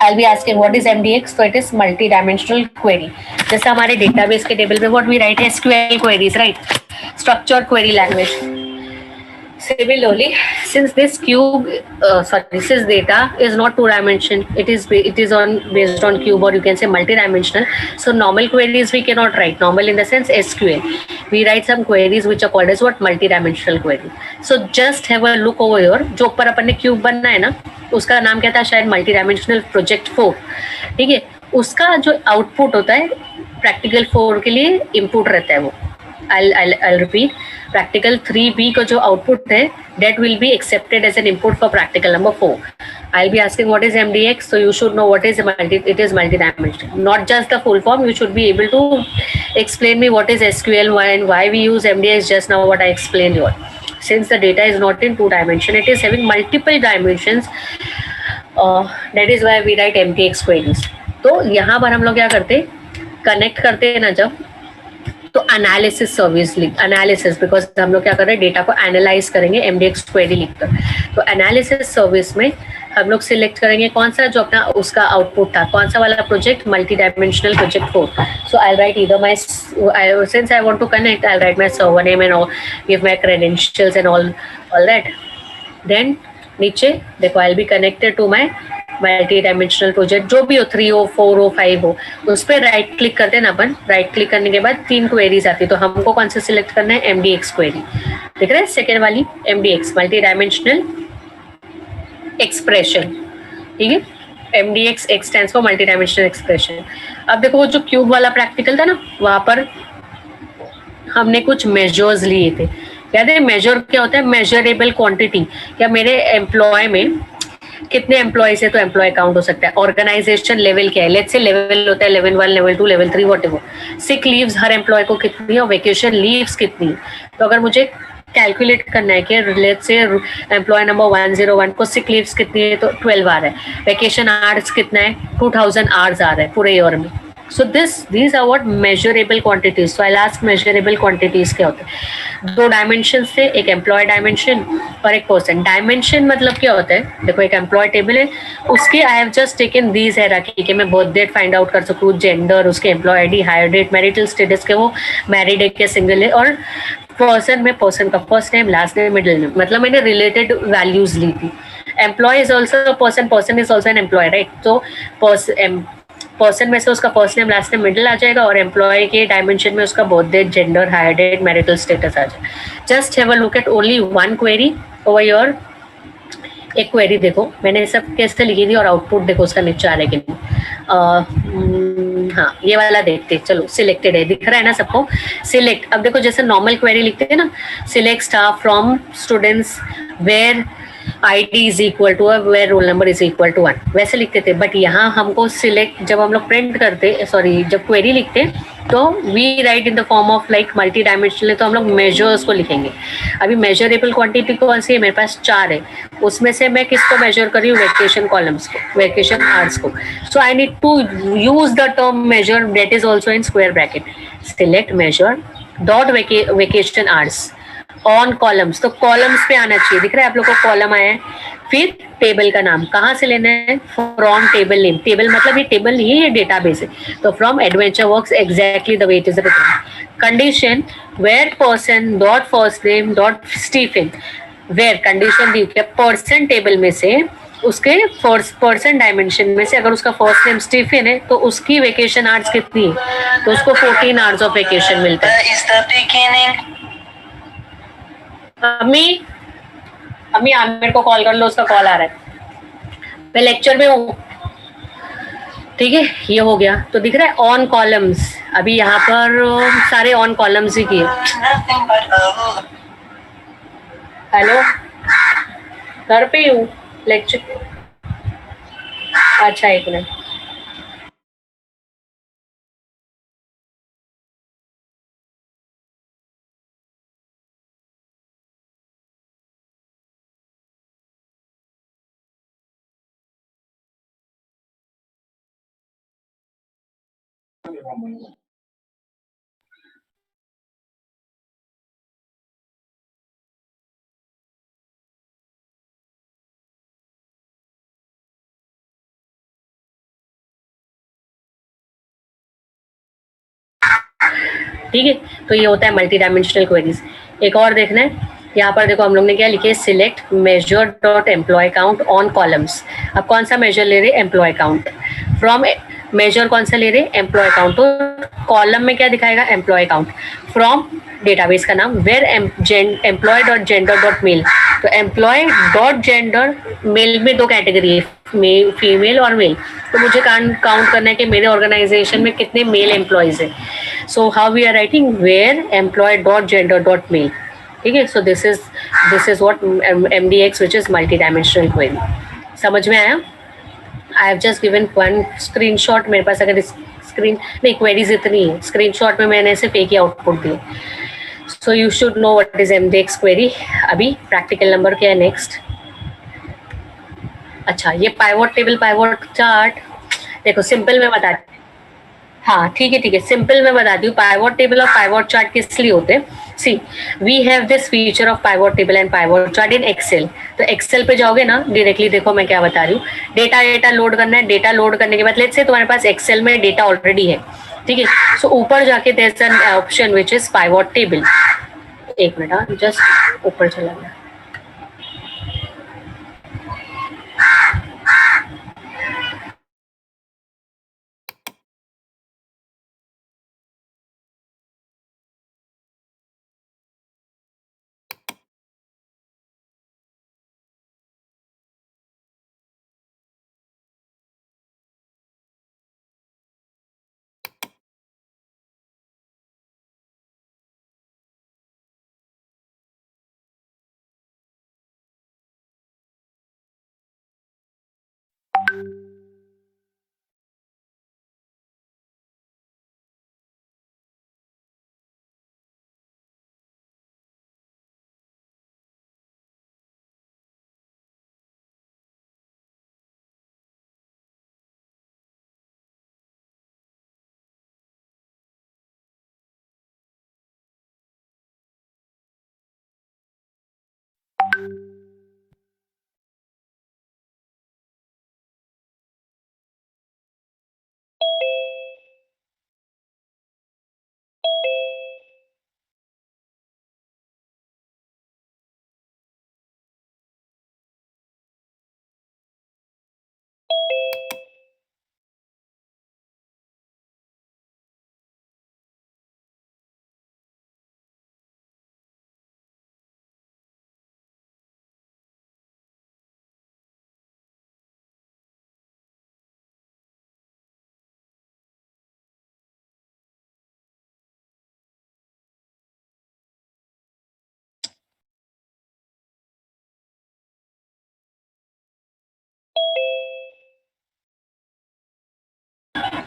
I'll be asking what is MDX. So it is multi-dimensional query. जैसे हमारे डेटाबेस के टेबल पे what we write SQL queries, right? Structured query language. Similarly, since this this data is not 2-dimensional, it is based on cube, or you can say multi-dimensional. So normal queries we cannot write. Normal in the sense SQL. We write some queries which are called as what multi-dimensional query. So just have a look over here. जो ऊपर अपन ने cube बनना है ना, उसका नाम क्या था, शायद मल्टी डायमेंशनल प्रोजेक्ट 4. ठीक है, उसका जो आउटपुट होता है प्रैक्टिकल 4 के लिए इनपुट रहता है वो. I'll repeat. प्रैक्टिकल 3B का जो आउटपुट है that will be accepted as an input for practical number 4. I'll be asking what is MDX, so you should know what is it is multidimensional, not just the full form. You should be able to explain me what is SQL and why we use MDX. Just now what I explained here, since the data is not in 2 dimension, it is having multiple dimensions. That is why we write MTX queries. तो यहाँ पर हम लोग क्या करते, connect करते हैं ना जब, तो एनालिसिस सर्विस एनालिसिस, बिकॉज हम लोग क्या कर रहे हैं, डेटा को एनालाइज करेंगे MDX क्वेरी लिखकर. तो एनालिसिस सर्विस में हम लोग सिलेक्ट करेंगे कौन सा जो अपना उसका आउटपुट था, कौन सा वाला project, multi dimensional project 4. So I write either my, since I want to connect, I write my server name and give my credentials and all that. Then नीचे देखो, I will be connected to my multi dimensional project, जो भी हो, 3 हो, 4 हो, 5 हो. उस पर राइट क्लिक करते हैं ना अपन. राइट क्लिक करने के बाद 3 क्वेरीज आती है, तो हमको कौन सा सिलेक्ट करना है, MDX क्वेरी. दिख रहा है सेकेंड वाली, MDX मल्टी डायमेंशनल एक्सप्रेशन. ठीक है, MDX X stands for multi dimensional expression. अब देखो वो जो क्यूब वाला प्रैक्टिकल था ना, वहां पर हमने कुछ मेजर्स लिए थे. याद है मेजर क्या होता है, मेजरेबल क्वांटिटी. क्या मेरे एम्प्लॉय में कितने एम्प्लॉयज है, तो एम्प्लॉय काउंट हो सकता है. ऑर्गेनाइजेशन लेवल क्या है, लेट्स से लेवल होता है level 1, level 2, level 3, whatever. Sick leaves हर एम्प्लॉय को कितनी है, और वेकेशन लीव्स कितनी है. तो अगर मुझे कैलकुलेट करना है कि लेट्स से एम्प्लॉय नंबर 101 को सिक लीव्स कितनी है, तो 12 आ रहा है. वेकेशन आवर्स कितना है, 2000 आवर्स आ रहा है पूरे ईयर में. So these are what measurable quantities. So I'll ask measurable quantities क्या होते हैं. 2 डायमेंशंस थे, एक एम्प्लॉय डायमेंशन और एक पर्सन डायमेंशन. मतलब क्या होता है, देखो एक एम्प्लॉय टेबल है, उसके आई have just taken these hierarchy कि मैं बर्थ डेट फाइंड आउट कर सकूँ, जेंडर, उसके employee ID, hire date, marital status के वो मैरिड है क्या सिंगल है, और पर्सन में पर्सन का first name, last name, middle name. मतलब मैंने रिलेटेड वैल्यूज ली थी. Employ is also person, person is also an employ, right. तो पर्सन में से उसका first name, last name, middle आ जाएगा, और एम्प्लॉय के डायमेंशन में उसका birth date, gender, hire date, marital status आ जाएगा. Just have a look at only 1 query over your. एक क्वेरी देखो मैंने सब कैसे लिखी थी, और आउटपुट देखो उसका नीचे आ रहा है कि नहीं. हाँ, ये वाला देखते, चलो सिलेक्टेड है, दिख रहा है ना सबको. सिलेक्ट, अब देखो जैसे नॉर्मल क्वेरी लिखते हैं ना, select staff from students where ID is equal to where roll number is equal to 1, वैसे लिखते थे. बट यहाँ हमको सिलेक्ट, जब हम लोग प्रिंट करते, सॉरी जब क्वेरी लिखते, तो we write in the form of like multi dimensional, तो हम लोग मेजर्स को लिखेंगे. अभी मेजरेबल क्वांटिटी कौन सी है, मेरे पास 4 है. उसमें से मैं किसको मेजर कर रही हूँ, वेकेशन कॉलम्स को, वेकेशन आवर्स को. So I need to use the term measure, that is also in square bracket. Select measure dot vacation hours on columns. तो कॉलम्स पे आना चाहिए, दिख रहा है आप लोग को कॉलम आया है. फिर टेबल का नाम कहाँ से लेना है, फ्रॉम टेबल नेम. टेबल मतलब ये टेबल नहीं है, ये डेटाबेस है. तो from Adventure Works exactly the way it is written. Condition where person dot first name dot Stephen. Where condition दी है, पर्सन टेबल में से उसके पर्सन डायमेंशन में से अगर उसका फर्स्ट नेम स्टीफन है, तो उसकी वेकेशन आवर्स कितनी है, तो उसको 14 आवर्स ऑफ वेकेशन मिलता है. अम्मी आमिर को कॉल कर लो, उसका कॉल आ रहा है, मैं लेक्चर में हूँ. ठीक है, ये हो गया. तो दिख रहा है ऑन कॉलम्स. अभी यहाँ पर सारे ऑन कॉलम्स ही किए. हेलो, घर पे ही हूँ, लेक्चर. अच्छा, एक मिनट. ठीक है, तो ये होता है मल्टी डायमेंशनल क्वेरीज. एक और देखना है, यहाँ पर देखो हम लोग ने क्या लिखे, select measure dot employee count on columns. अब कौन सा मेजर ले रहे, एम्प्लॉय काउंट. फ्रॉम मेजर कौन सा ले रहे, एम्प्लॉय काउंट. तो कॉलम में क्या दिखाएगा, एम्प्लॉय काउंट. फ्रॉम डेटाबेस का नाम, where employee dot gender dot male. तो एम्प्लॉय डॉट जेंडर, मेल में 2 कैटेगरी है, मेल, फीमेल और मेल. तो मुझे काउंट करना है कि मेरे ऑर्गेनाइजेशन में कितने मेल एम्प्लॉयज है. So how we are writing, where employee dot gender dot male. ठीक है. So this is what MDX which is multi dimensional query. समझ में आया? I have just given one screenshot. मेरे पास अगर स्क्रीन नहीं, क्वेरीज इतनी है, स्क्रीनशॉट में मैंने सिर्फ एक ही आउटपुट दिए. So you should know what is MDX query. अभी प्रैक्टिकल नंबर क्या है नेक्स्ट? अच्छा, ये पाइवोट टेबल, पाइवोट चार्ट, देखो सिंपल में बता. हाँ ठीक है, सिंपल में बताती हूँ. पाइवोट टेबल और पाइवोट चार्ट किस लिए होते हैं? See, we have this feature of pivot table and pivot chart in Excel. तो एक्सेल पे जाओगे ना डायरेक्टली, देखो मैं क्या बता रही हूँ. डेटा लोड करना है. डेटा लोड करने के बाद लेट्स से तुम्हारे पास एक्सेल में डेटा ऑलरेडी है, ठीक है. सो ऊपर जाके there is an option which is pivot table. एक मिनट, जस्ट ऊपर चला गया.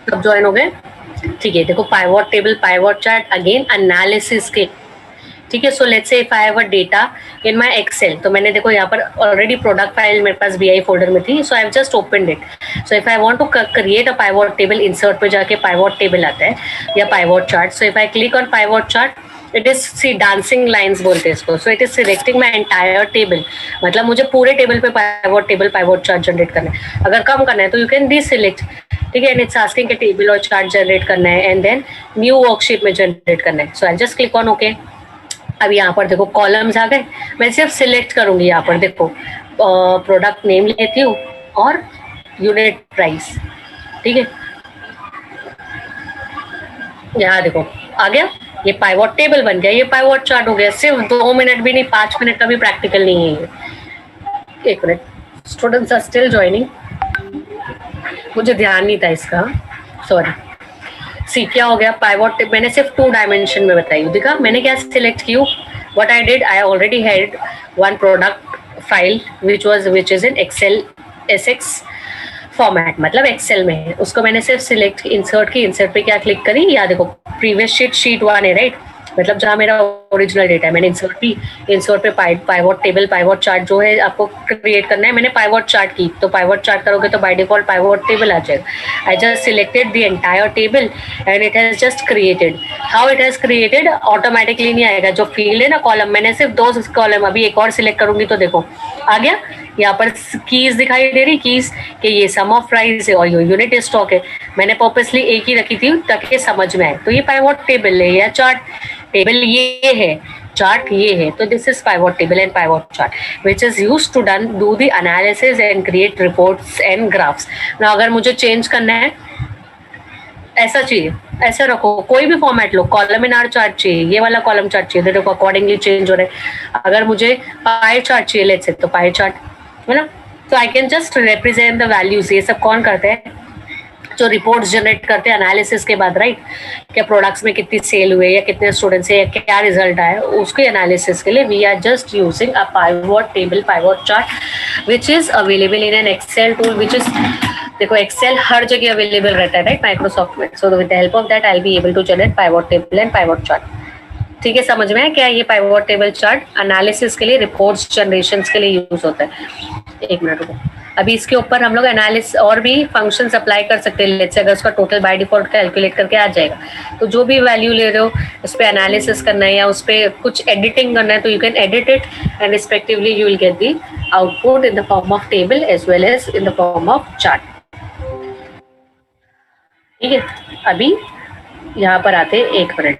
सब ज्वाइन हो गए? ठीक है. देखो pivot table, pivot chart, again analysis के. ठीक है. So let's say if I have a data in my Excel, तो मैंने देखो यहाँ पर ऑलरेडी प्रोडक्ट फाइल मेरे पास BI फोल्डर में थी. So I have just opened it. So if I want to create a pivot table, insert पे जाके पाइवोट टेबल आता है या pivot chart. So if I click on pivot chart, it is see dancing lines बोलते हैं इसको. So it is selecting my entire table. मतलब मुझे पूरे टेबल पे pivot table, pivot chart generate करना है. अगर कम करना है तो यू कैन डिसेलेक्ट. ठीक है. एंड इट्स आस्किंग के टेबल और चार्ट जनरेट करना है एंड देन न्यू वर्कशीट में जनरेट करना है. So I just click on okay. अब यहाँ पर देखो कॉलम्स आ गए. मैं सिर्फ सिलेक्ट करूंगी. यहाँ पर देखो प्रोडक्ट नेम लेती हूँ और यूनिट प्राइस. ठीक है. यहाँ देखो आ गया, ये पाइवोट टेबल बन गया, ये पाइवोट चार्ट हो गया. सिर्फ 2 मिनट भी नहीं, 5 मिनट का भी प्रैक्टिकल नहीं है ये. एक minute, students are still joining. मुझे ध्यान नहीं था इसका, सॉरी. सी क्या हो गया, पाइवोट मैंने सिर्फ 2 डायमेंशन में बताई. देखा मैंने क्या सिलेक्ट की. What I did, I already had one product file which is in Excel SX format, मतलब एक्सेल में है. उसको मैंने सिर्फ सिलेक्ट इंसर्ट की. इंसर्ट पे क्या क्लिक करी, या देखो प्रीवियस शीट 1 है राइट, मतलब जहाँ मेरा ओरिजिनल डेटा है. मैंने इंसर्ट की. इंसर्ट पे पाइवोट टेबल, पाइवोट चार्ट जो है आपको क्रिएट करना है. मैंने पाइवोट चार्ट की, तो पाइवोट चार्ट करोगे तो बाय डिफॉल्ट पाइवोट टेबल आ जाएगा. I just selected the entire table and it has just created. How it has created, automatically नहीं आएगा. जो फील्ड है ना कॉलम, मैंने सिर्फ 2 कॉलम, अभी एक और सिलेक्ट करूंगी तो देखो आ गया. यहाँ पर कीज दिखाई दे रही, कीज कि ये सम ऑफ प्राइस है और ये यूनिट स्टॉक है. मैंने पर्पसली एक ही रखी थी ताकि समझ में आए. तो ये पाइवोट टेबल है या चार्ट टेबल ये है, चार्ट ये है. तो this is pivot table and pivot chart which is used to do the analysis and create reports and graphs. ना अगर मुझे चेंज करना है, ऐसा चाहिए, ऐसा रखो, कोई भी फॉर्मेट लो. कॉलमिनार चार्ट चाहिए, ये वाला कॉलम चार्ट चाहिए, देखो अकॉर्डिंगली चेंज हो रहा है. अगर मुझे पाई चार्ट चाहिए लेट्स से, तो पाई चार्ट है ना. तो I can just represent the values. ये सब कौन करते हैं, जो रिपोर्ट्स जनरेट करते हैं एनालिसिस के बाद, राइट, क्या प्रोडक्ट्स में कितनी सेल हुए या कितने स्टूडेंट्स है या क्या रिजल्ट आया, उसके एनालिसिस के लिए we are just using a pivot table, pivot chart which is available in an Excel tool, which is, देखो एक्सेल हर जगह अवेलेबल रहता है, राइट, माइक्रोसॉफ्ट में. So with the help of that I will be able to generate pivot table and pivot chart. ठीक है, समझ में है क्या? ये पाइवट टेबल चार्ट एनालिसिस के लिए, रिपोर्ट्स जनरेशन के लिए यूज होता है. एक मिनट रुको, अभी इसके ऊपर हम लोग एनालिसिस और भी फंक्शंस अप्लाई कर सकते हैं. लेट्स से अगर उसका टोटल बाय डिफॉल्ट कैलकुलेट करके आ जाएगा, तो जो भी वैल्यू ले रहे हो उस पर एनालिसिस करना है या उस पर कुछ एडिटिंग करना है, तो you can edit it and respectively you will get the output in the form of table as well as in the form of chart. ठीक है, अभी यहाँ पर आते एक मिनट,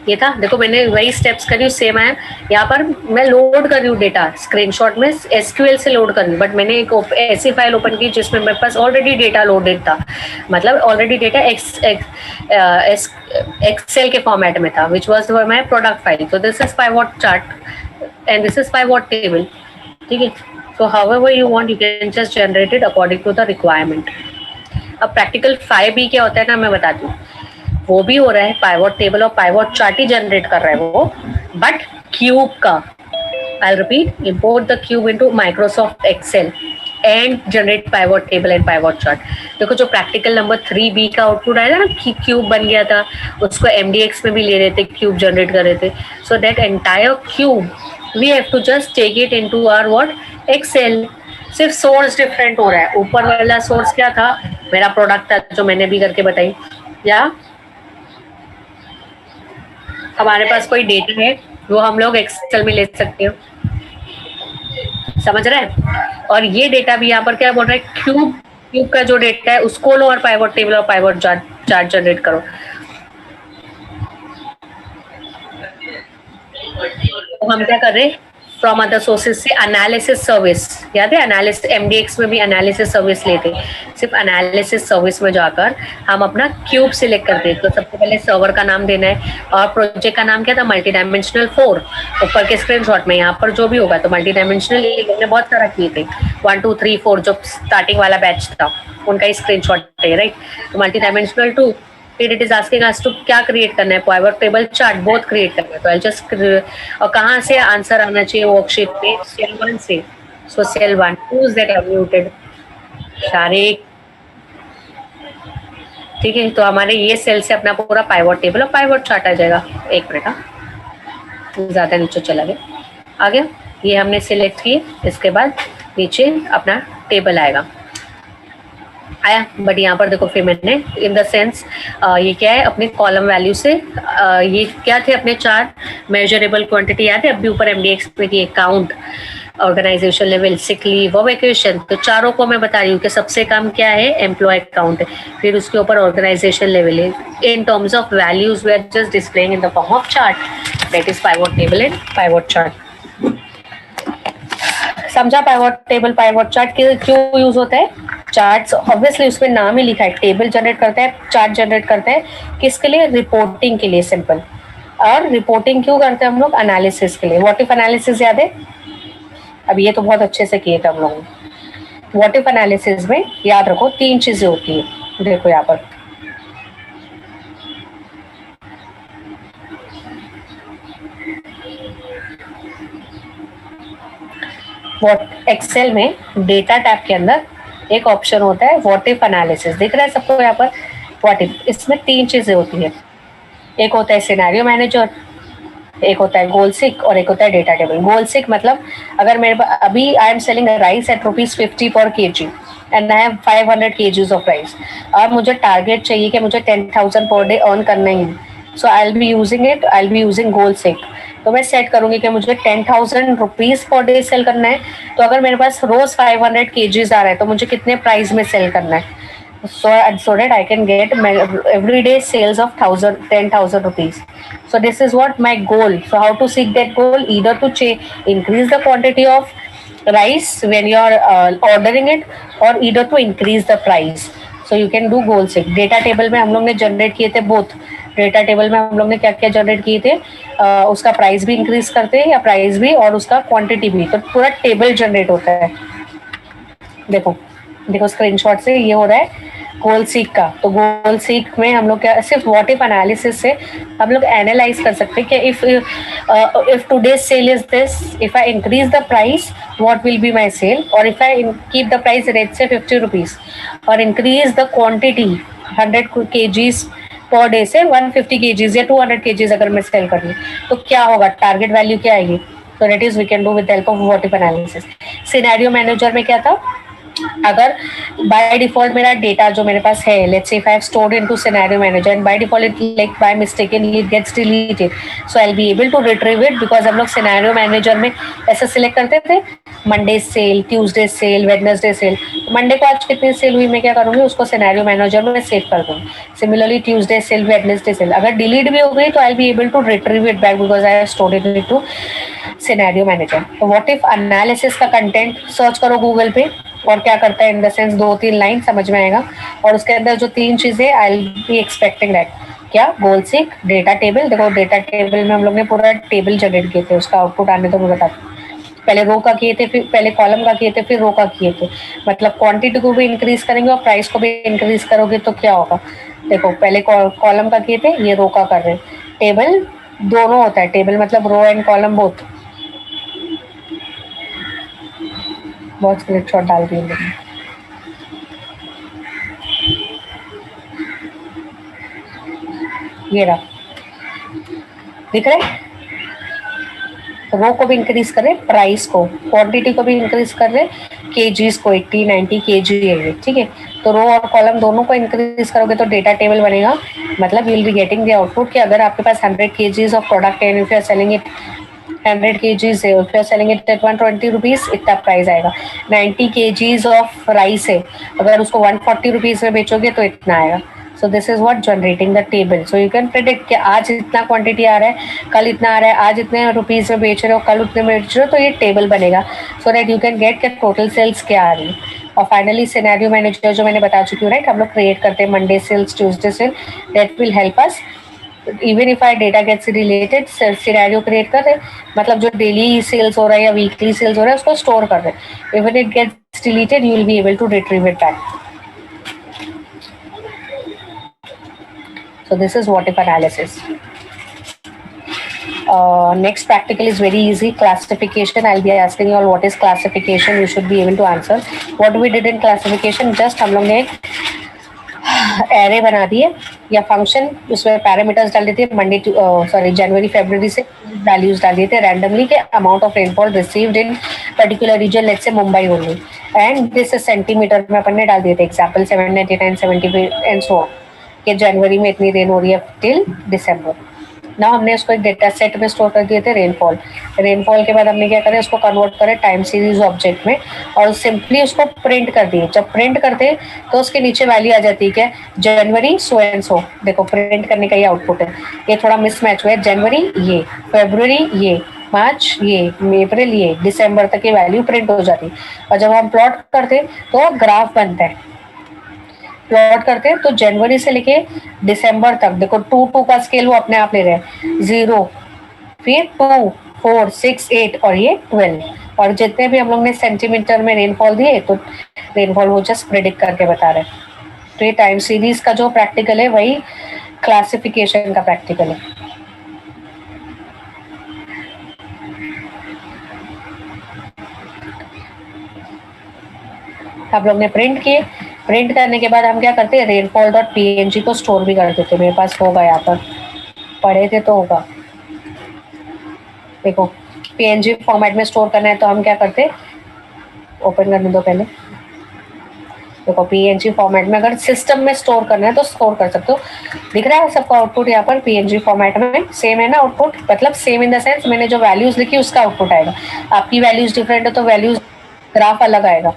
ये था, देखो मैंने वही स्टेप्स करी, सेम है. यहाँ पर मैं लोड कर रही हूँ डेटा, स्क्रीनशॉट में एसक्यूएल से लोड कर रही हूँ, बट मैंने एक ऐसी फाइल ओपन की जिसमें मेरे पास ऑलरेडी डेटा लोडेड था, मतलब ऑलरेडी डेटा एक्सेल के फॉर्मेट में था, which was my product file. तो this is pivot chart and this is pivot table. ठीक है, so however you want you can just generate it according to the requirement. अब practical 5B क्या होता है ना, मैं बताती हूँ. वो भी हो रहा है पाइवट टेबल और पाइवट चार्ट ही जनरेट कर रहा है वो, बट क्यूब का. I repeat, import the cube into Microsoft Excel and generate pivot table and pivot chart. देखो जो प्रैक्टिकल नंबर 3B का आउटपुट आया था ना, क्यूब बन गया था, उसको MDX में भी ले रहे थे, क्यूब जनरेट कर रहे थे. So that entire cube we have to just take it into our what Excel. सिर्फ सोर्स डिफरेंट हो रहा है. ऊपर वाला सोर्स क्या था, मेरा प्रोडक्ट था जो मैंने भी करके बताई, या हमारे पास कोई डेटा है वो हम लोग एक्सेल में ले सकते हो. समझ रहे हैं? और ये डेटा भी यहाँ पर क्या बोल रहा है, क्यूब का जो डेटा है उसको लो और पाइवट टेबल और पाइवट चार्ट जनरेट करो. तो हम क्या कर रहे हैं, फ्रॉम अदर सोर्सेज से एनालिसिस सर्विस, याद है एनालिसिस, MDX में भी एनालिसिस सर्विस लेते. सिर्फ एनालिसिस सर्विस में जाकर हम अपना क्यूब सिलेक्ट करते हैं. तो सबसे पहले सर्वर का नाम देना है, और प्रोजेक्ट का नाम क्या था, मल्टी डायमेंशनल 4. ऊपर के स्क्रीनशॉट में यहाँ पर जो भी होगा, तो मल्टी डायमेंशनल हमने बहुत सारा किए थे, 1 2 3 4 जो स्टार्टिंग वाला बैच था उनका ही स्क्रीनशॉट है, राइट. तो मल्टी डायमेंशनल 2, फिर it is asking us to क्या क्रिएट करना है, pivot table chart both create करना है. तो आई जस्ट, और कहाँ से आंसर आना चाहिए वर्कशीट पे, सेल 1 से. So cell 1, who is that unmuted, Shariq. ठीक है, तो हमारे ये सेल से अपना पूरा पाइवट टेबल और पाइवट चार्ट आ जाएगा. एक मिनट, हाँ ज्यादा नीचे चला गया, आ गया. ये हमने सिलेक्ट किए, इसके बाद नीचे अपना टेबल आएगा, आया. बट यहाँ पर देखो फिर मैंने इन द सेंस ये क्या है, अपने कॉलम वैल्यू से ये क्या थे अपने चार मेजरेबल क्वांटिटी याद है, अभी ऊपर MDX पे थी, count, organization level, sick leave और वेकेशन. तो चारों को मैं बता रही हूँ कि सबसे कम क्या है, एम्प्लॉय काउंट है. फिर उसके ऊपर ऑर्गेनाइजेशन लेवल है. In terms of values we are just displaying in the form of chart, that is pivot table and pivot chart. समझा पाइवट टेबल पाइवट चार्ट क्यों यूज होता है. चार्ट्स ऑब्वियसली उसमें नाम ही लिखा है, टेबल जनरेट करता है, चार्ट जनरेट करता है, किसके लिए, रिपोर्टिंग के लिए, सिंपल. और रिपोर्टिंग क्यों करते हैं हम लोग, एनालिसिस के लिए. व्हाट इफ एनालिसिस याद है, अब ये तो बहुत अच्छे से किए थे हम लोगों ने. व्हाट इफ एनालिसिस में याद रखो 3 चीजें होती है. देखो यहाँ पर एक्सेल में डेटा टैब के अंदर एक ऑप्शन होता है व्हाट इफ एनालिसिस, दिख रहा है सबको यहाँ पर. व्हाट इफ, इसमें 3 चीजें होती है. एक होता है सिनेरियो मैनेजर, एक होता है गोल सिक और एक होता है डेटा टेबल. गोल सिक मतलब अगर मेरे पास अभी I am selling rice at ₹50 per kg and I have 500 kgs of rice, और मुझे टारगेट चाहिए कि मुझे 10,000 पर डे अर्न करना ही. सो आई विल बी यूजिंग गोल सिक. तो मैं सेट करूंगी कि मुझे 10,000 रुपीज पर डे सेल करना है. तो अगर मेरे पास रोज 500 kgs आ रहा है तो मुझे कितने प्राइस में सेल करना है, so that I can get my everyday sales of 10,000 rupees. So this is what my goal. So how to seek that goal? Either to increase the quantity of rice when you are ordering it, or either to increase the price. So you can do goal seek. Data table में हम लोग ने generate किए थे both. Data table में हम लोग ने क्या क्या जनरेट किए थे, उसका प्राइस भी इंक्रीज करते हैं या प्राइस भी और उसका क्वांटिटी भी. तो पूरा टेबल जनरेट होता है. देखो देखो स्क्रीनशॉट से ये हो रहा है गोल सीक का। तो गोल सीक में हम लोग क्या सिर्फ व्हाट इफ एनालिसिस से हम लोग एनालाइज कर सकते हैं कि if today's sale is this, if I increase the price what will be my sale, और if I keep the price rate से 50 रुपीज और increase the quantity 100 kgs per day से 150 kgs या 200 kgs अगर मैं सेल कर लूँ तो क्या होगा, टारगेट वैल्यू क्या आएगी। So that is we can do with the help of what if analysis. Scenario manager में क्या था, अगर बाय डिफॉल्ट मेरा डेटा जो मेरे पास है, let's say if I have stored into scenario manager and by default it like by mistakenly it gets deleted, so I will be able to retrieve it because हम लोग scenario manager में ऐसा select करते थे Monday sale, Tuesday sale, Wednesday sale. Monday को आज कितनी cell हुई मैं क्या करूंगी, उसको सिनेरियो मैनेजर में सेव कर दूंगी। Similarly Tuesday sale, Wednesday sale अगर डिलीट भी हो गई तो I will be able to retrieve it back because I have stored it into scenario manager. तो व्हाट इफ एनालिसिस का कंटेंट सर्च करो गूगल पे और क्या करता है इन द सेंस 2-3 लाइन समझ में आएगा, और उसके अंदर जो 3 चीजें आई विल बी एक्सपेक्टिंग दैट क्या, गोल सीक, डेटा टेबल। देखो डेटा टेबल में हम लोग ने पूरा टेबल जनरेट किए थे, उसका आउटपुट आने तो मैं बताती हूँ। पहले रो का किए थे, फिर पहले कॉलम का किए थे, फिर रो का किए थे। मतलब क्वांटिटी को भी इंक्रीज करेंगे और प्राइस को भी इंक्रीज करोगे तो क्या होगा। देखो पहले कॉलम का किए थे, ये रो का कर रहे हैं। टेबल दोनों होता है, टेबल मतलब रो एंड कॉलम बोथ। बहुत स्क्रीनशॉट डाल दिए मैंने। ये रहा, दिख रहा है, रो को भी इंक्रीज कर रहे, प्राइस को, क्वांटिटी को भी इंक्रीज कर रहे, केजीज को 80 90 केजी है ये, ठीक है। तो रो और कॉलम दोनों को इंक्रीज करोगे तो डेटा टेबल बनेगा। मतलब you will be getting the output कि अगर आपके पास 100 केजीज ऑफ प्रोडक्ट है, if you are selling it 100 kgs है, if you are selling it at 120 rupees इतना प्राइस आएगा। 90 kgs ऑफ राइस है, अगर उसको 140 रुपीज में बेचोगे तो इतना आएगा। सो this is what generating the table. So you can predict कि आज इतना क्वांटिटी आ रहा है, कल इतना आ रहा है, आज इतने रुपीज में बेच रहे हो, कल उतने में बेच रहे हो, तो ये टेबल बनेगा so that you can get के टोटल सेल्स क्या आ रही है। और फाइनली सिनेरियो मैनेजर जो मैंने बता चुकी हूँ, राइट, हम लोग क्रिएट करते हैं Monday sales, Tuesday sale, that will help us even if I data gets related scenario create कर रहे, मतलब जो डेली सेल्स हो रहा है या वीकली सेल्स हो रहा है उसको स्टोर कर रहे। Even it gets deleted you will be able to retrieve it back. So this is what if analysis. Next practical is very easy, classification. I'll be asking you all what is classification, you should be able to answer. What we did in classification, just हम लोग ने array बना दिए या function, उसमें parameters डाल देते हैं, मंडे सॉरी जनवरी फरवरी से वैल्यूज डाल दिए थे रैंडमली के amount of rainfall received in particular region, let's say Mumbai only, and this centimeter में अपन ने डाल दिए थे एग्जांपल 799 70 एंड सो ऑन कि जनवरी में इतनी रेन हो रही है टिल दिसंबर। ना हमने उसको एक डेटा सेट में स्टोर कर दिए थे रेनफॉल। रेनफॉल के बाद हमने क्या करें, उसको कन्वर्ट करें टाइम सीरीज ऑब्जेक्ट में और सिंपली उसको प्रिंट कर दिए। जब प्रिंट करते तो उसके नीचे वैल्यू आ जाती है क्या, जनवरी सो एंड सो। देखो प्रिंट करने का ये आउटपुट है, ये थोड़ा मिसमैच हुआ है, जनवरी ये, फरवरी ये, मार्च ये, अप्रैल ये, दिसंबर तक की वैल्यू प्रिंट हो जाती। और जब हम प्लॉट करते तो ग्राफ बनता है, प्लॉट करते हैं तो जनवरी से लेके दिसंबर तक देखो 2 का स्केल वो अपने आप ले रहे हैं, 0 फिर 2 4 6 8 और ये 12, और जितने भी हम लोग ने सेंटीमीटर में रेनफॉल दिए तो रेनफॉल वो जस्ट प्रेडिक्ट करके बता रहे हैं। तो ये टाइम सीरीज का जो प्रैक्टिकल है वही क्लासिफिकेशन का प्रैक्टिकल है। हम लोग ने प्रिंट किए, प्रिंट करने के बाद हम क्या करते हैं, रेनफॉल डॉट png को स्टोर भी कर देते। मेरे पास होगा यहाँ पर, पढ़े थे तो होगा। देखो png फॉर्मेट में स्टोर करना है तो हम क्या करते, ओपन करने दो पहले। देखो png फॉर्मेट में अगर सिस्टम में स्टोर करना है तो स्टोर कर सकते हो। दिख रहा है सबका आउटपुट यहाँ पर png फॉर्मेट में सेम है ना आउटपुट, मतलब सेम इन द सेंस मैंने जो वैल्यूज लिखी उसका आउटपुट आएगा। आपकी वैल्यूज डिफरेंट है तो वैल्यूज ग्राफ अलग आएगा।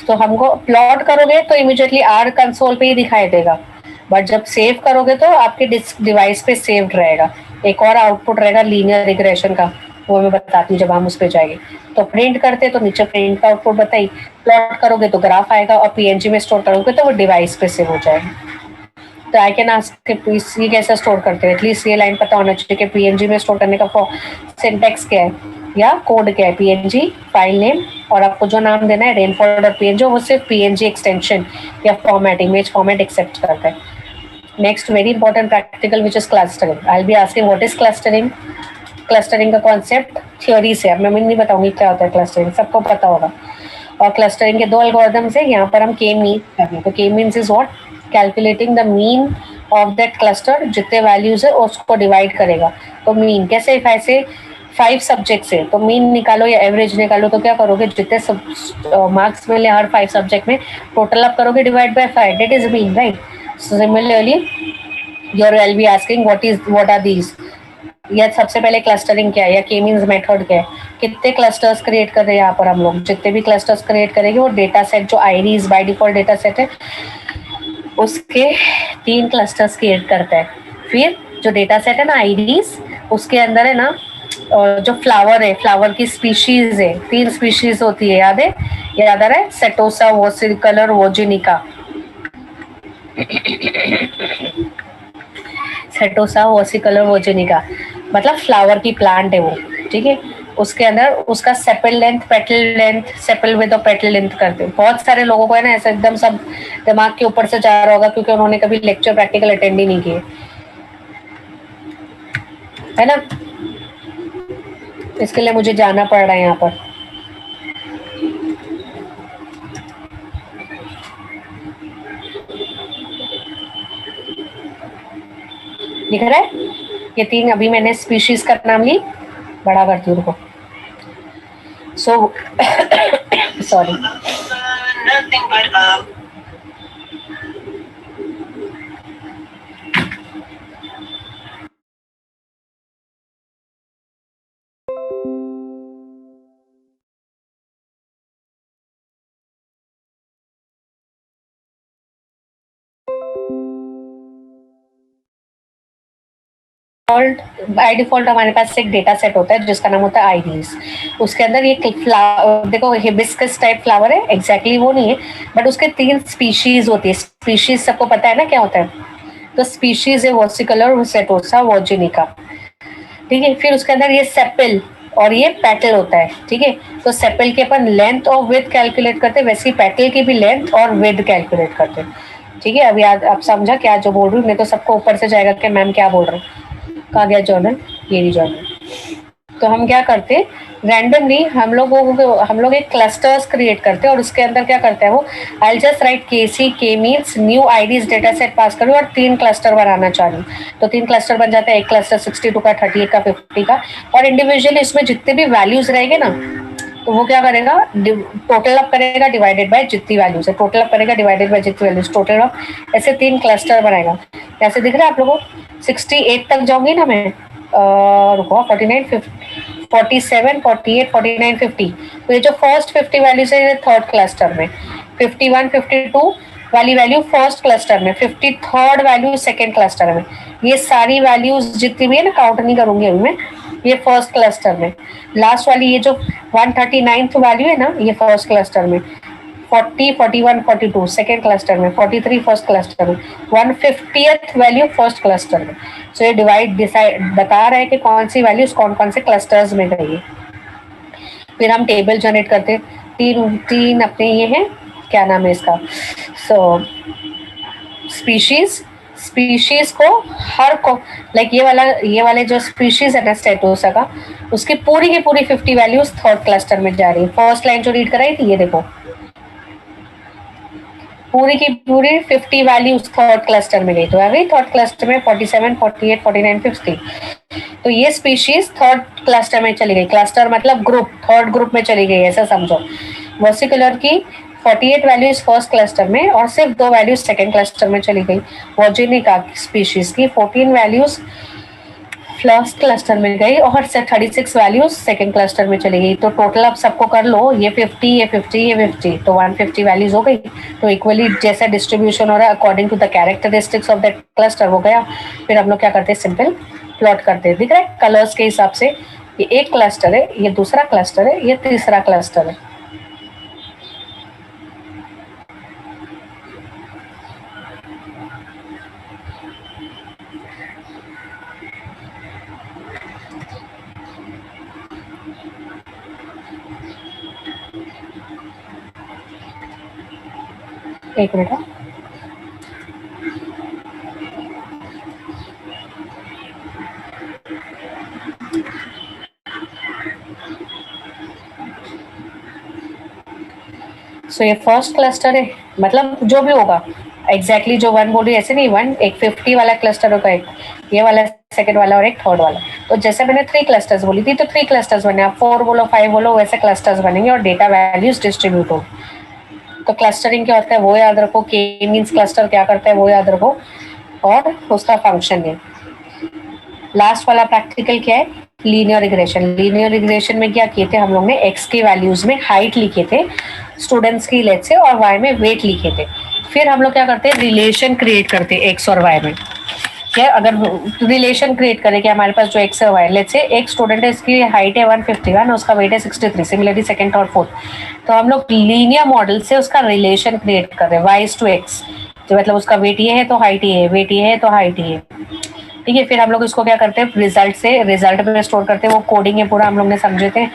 तो हमको प्लॉट करोगे तो इमीडिएटली आर कंसोल पे ही दिखाई देगा, बट जब सेव करोगे तो आपके डिवाइस पे सेव्ड रहेगा। एक और आउटपुट रहेगा लीनियर रिग्रेशन का, वो मैं बताती हूँ जब हम उस पे जाएंगे। तो प्रिंट करते तो नीचे प्रिंट का आउटपुट बताई, प्लॉट करोगे तो ग्राफ आएगा और पीएनजी में स्टोर करोगे तो वो डिवाइस पे सेव हो जाएगा। तो आई कैन आस्क ये कैसे स्टोर करते हैं, एटलीस्ट ये लाइन पता होना चाहिए कि पीएनजी में स्टोर करने का सिंटेक्स क्या है। या कोड क्या है, पीएनजी फाइल नेम, और आपको जो नाम देना है रेनफॉल डॉट पीएनजी, वो सिर्फ पीएनजी एक्सटेंशन या फॉर्मेट, इमेज फॉर्मेट एक्सेप्ट करता है. Next very important practical which is clustering. I will be asking what is clustering. Clustering का कॉन्सेप्ट थ्योरी से, अब मैं नहीं बताऊंगी क्या होता है क्लस्टरिंग, सबको पता होगा. और क्लस्टरिंग के दो एल्गोरिथम्स है. यहाँ पर हम के मीन करेंगे. तो के means is what, calculating the mean of that cluster, जितने वैल्यूज है उसको डिवाइड करेगा. तो मीन कैसे, ऐसे 5 सब्जेक्ट्स है तो मीन निकालो या एवरेज निकालो, तो क्या करोगे, जितने मार्क्स मिले हर 5 सब्जेक्ट में, टोटल अप करोगे divide by 5, that is mean, right. Similarly your will be asking what are these. या सबसे पहले क्लस्टरिंग क्या है या के मीन्स मेथड क्या है, कितने क्लस्टर्स क्रिएट कर रहे हैं यहाँ पर हम लोग. जितने भी क्लस्टर्स क्रिएट करेंगे वो डेटा सेट जो IDs by default data set है उसके 3 क्लस्टर्स क्रिएट करता है. फिर जो डेटा सेट है ना आईडीज, उसके अंदर है ना जो फ्लावर है, फ्लावर की स्पीशीज है, 3 स्पीशीज होती है, याद है, याद आ रहा है, सेटोसा, वोसिकलर, वोजिनिका. सेटोसा, वोसिकलर, वोजिनिका मतलब फ्लावर की प्लांट है वो, ठीक है. उसके अंदर उसका sepal length, petal length, sepal with और पेटल लेंथ करते हैं. बहुत सारे लोगों को है ना ऐसा एकदम सब दिमाग के ऊपर से जा रहा होगा क्योंकि उन्होंने कभी लेक्चर प्रैक्टिकल अटेंड ही नहीं किए, है ना. इसके लिए मुझे जाना पड़ रहा है यहाँ पर. दिख रहा है, ये 3 अभी मैंने स्पीशीज का नाम ली, बड़ा करती हूँ उनको. So sorry. बाय डिफॉल्ट हमारे पास एक डेटा सेट होता है जिसका नाम होता है आईडीज. उसके अंदर ये देखो हिबिस्कस टाइप फ्लावर है, एग्जैक्टली वो नहीं है, बट उसके 3 स्पीशीज होती है. स्पीशीज सबको पता है ना क्या होता है. तो स्पीशीज है वोसिकलर, सेटोसा, वोजिनिका, ठीक है. फिर उसके अंदर ये सेपल और ये पेटल होता है, ठीक है. तो सेपल के अपन लेंथ और विड्थ कैलकुलेट करते हैं, वैसे ही पेटल की भी लेंथ और विड्थ कैलकुलेट करते हैं, ठीक है. अभी आप समझा क्या जो बोल रही हूँ, नहीं तो सबको ऊपर से जाएगा कि मैम क्या बोल रहे हैं. कहाँ गया जर्नल, ये नहीं जर्नल. तो हम क्या करते हैं, रैंडमली हम लोग एक क्लस्टर्स क्रिएट करते हैं और उसके अंदर क्या करते हैं वो, आई जस्ट राइट के means new IDs data set pass करूँ और 3 क्लस्टर बनाना चाह रही हूँ. तो 3 क्लस्टर बन जाते हैं. एक क्लस्टर 62 का, 38 का, 50 का, और इंडिविजुअली इसमें जितने भी वैल्यूज रहेंगे ना, तो वो क्या करेगा, टोटल अप करेगा डिवाइडेड बाय जितनी वैल्यूज है, टोटल अप करेगा डिवाइडेड बाय जितनी वैल्यूज, टोटल अप, ऐसे 3 क्लस्टर बनाएगा. कैसे दिख रहा है आप लोगों को. 68 तक जाऊंगी ना मैं, रुको, 49, 47, 48, 49, 50. तो ये जो फर्स्ट 50 वैल्यूज है थर्ड क्लस्टर में, 51, 52 वाली वैल्यू फर्स्ट क्लस्टर में, 53rd वैल्यू सेकेंड क्लस्टर में. ये सारी वैल्यूज जितनी भी है ना, काउंट नहीं करूंगी अभी मैं, ये फर्स्ट क्लस्टर में. लास्ट वाली ये जो 139th वैल्यू है ना, ये फर्स्ट क्लस्टर में. 40, 41, 42 सेकेंड क्लस्टर में. 43 फर्स्ट क्लस्टर में. 150th वैल्यू फर्स्ट क्लस्टर में. सो ये डिसाइड बता रहे हैं कि कौन सी वैल्यूज कौन कौन से क्लस्टर्स में गई है. फिर हम टेबल जनरेट करते हैं. तीन अपने ये हैं, क्या नाम है इसका, सो स्पीशीज को हर को लाइक ये वाले जो स्पीशीज है ना स्टेटोसा का, उसकी पूरी की पूरी 50 वैल्यूज थर्ड क्लस्टर में जा रही है. फर्स्ट लाइन जो रीड कराई थी ये देखो, पूरी की पूरी 50 वैल्यूज थर्ड क्लस्टर में गई. तो अभी थर्ड क्लस्टर में 47, 48, 49, 50. तो ये स्पीशीज थर्ड क्लस्टर में चली गई. क्लस्टर मतलब ग्रुप, थर्ड ग्रुप में चली गई, ऐसा समझो. वॉसिकुलर की 48 वैल्यूज फर्स्ट क्लस्टर में और सिर्फ 2 वैल्यूज सेकेंड क्लस्टर में चली गई. वॉर्जिनिका स्पीशीज की 14 वैल्यूज फर्स्ट क्लस्टर में गई और 36 वैल्यूज सेकंड क्लस्टर में चली गई. तो टोटल अब सबको कर लो, ये 50, ये 50, ये 50, तो 150 वैल्यूज हो गई. तो इक्वली जैसा डिस्ट्रीब्यूशन हो रहा है according to the characteristics of that cluster हो गया. फिर हम लोग क्या करते हैं, सिंपल प्लॉट करते हैं. दिख रहा है कलर्स के हिसाब से, ये एक क्लस्टर है, ये दूसरा क्लस्टर है, ये तीसरा क्लस्टर है. एक मिनट हाँ। सो ये फर्स्ट क्लस्टर है, मतलब जो भी होगा एग्जैक्टली जो वन बोल रही है ऐसे नहीं, वन एक 50 वाला क्लस्टर होगा, एक ये वाला सेकंड वाला और एक थर्ड वाला। तो जैसे मैंने 3 क्लस्टर्स बोली थी तो 3 क्लस्टर्स बने, आप 4 बोलो 5 बोलो वैसे क्लस्टर्स बनेंगे और डेटा वैल्यूज डिस्ट्रीब्यूट हो। तो क्लस्टरिंग क्या होता है वो याद रखो, के मीन्स क्लस्टर क्या करता है वो याद रखो, और उसका फंक्शन है। लास्ट वाला प्रैक्टिकल क्या है, लीनियर रिग्रेशन। लीनियर रिग्रेशन में क्या किए थे हम लोग ने, एक्स के वैल्यूज में हाइट लिखे थे स्टूडेंट्स की लेट से, और वाई में वेट लिखे थे। फिर हम लोग क्या करते हैं, रिलेशन क्रिएट करते हैं एक्स और वाई में। क्या अगर रिलेशन क्रिएट करें कि हमारे पास जो एक्स है वाई, लेट्स से एक स्टूडेंट है, इसकी हाइट है 151, उसका वेट है 63, सिमिलरली सेकंड और फोर्थ। तो हम लोग लीनियर मॉडल से उसका रिलेशन क्रिएट कर रहे हैं, वाई टू एक्स। तो मतलब उसका वेट ये है तो हाइट ये है, वेट ये है तो हाइट ये है, ठीक है। फिर हम लोग इसको क्या करते हैं, रिजल्ट से रिजल्ट में स्टोर करते हैं, वो कोडिंग है पूरा हम लोग ने समझे थे।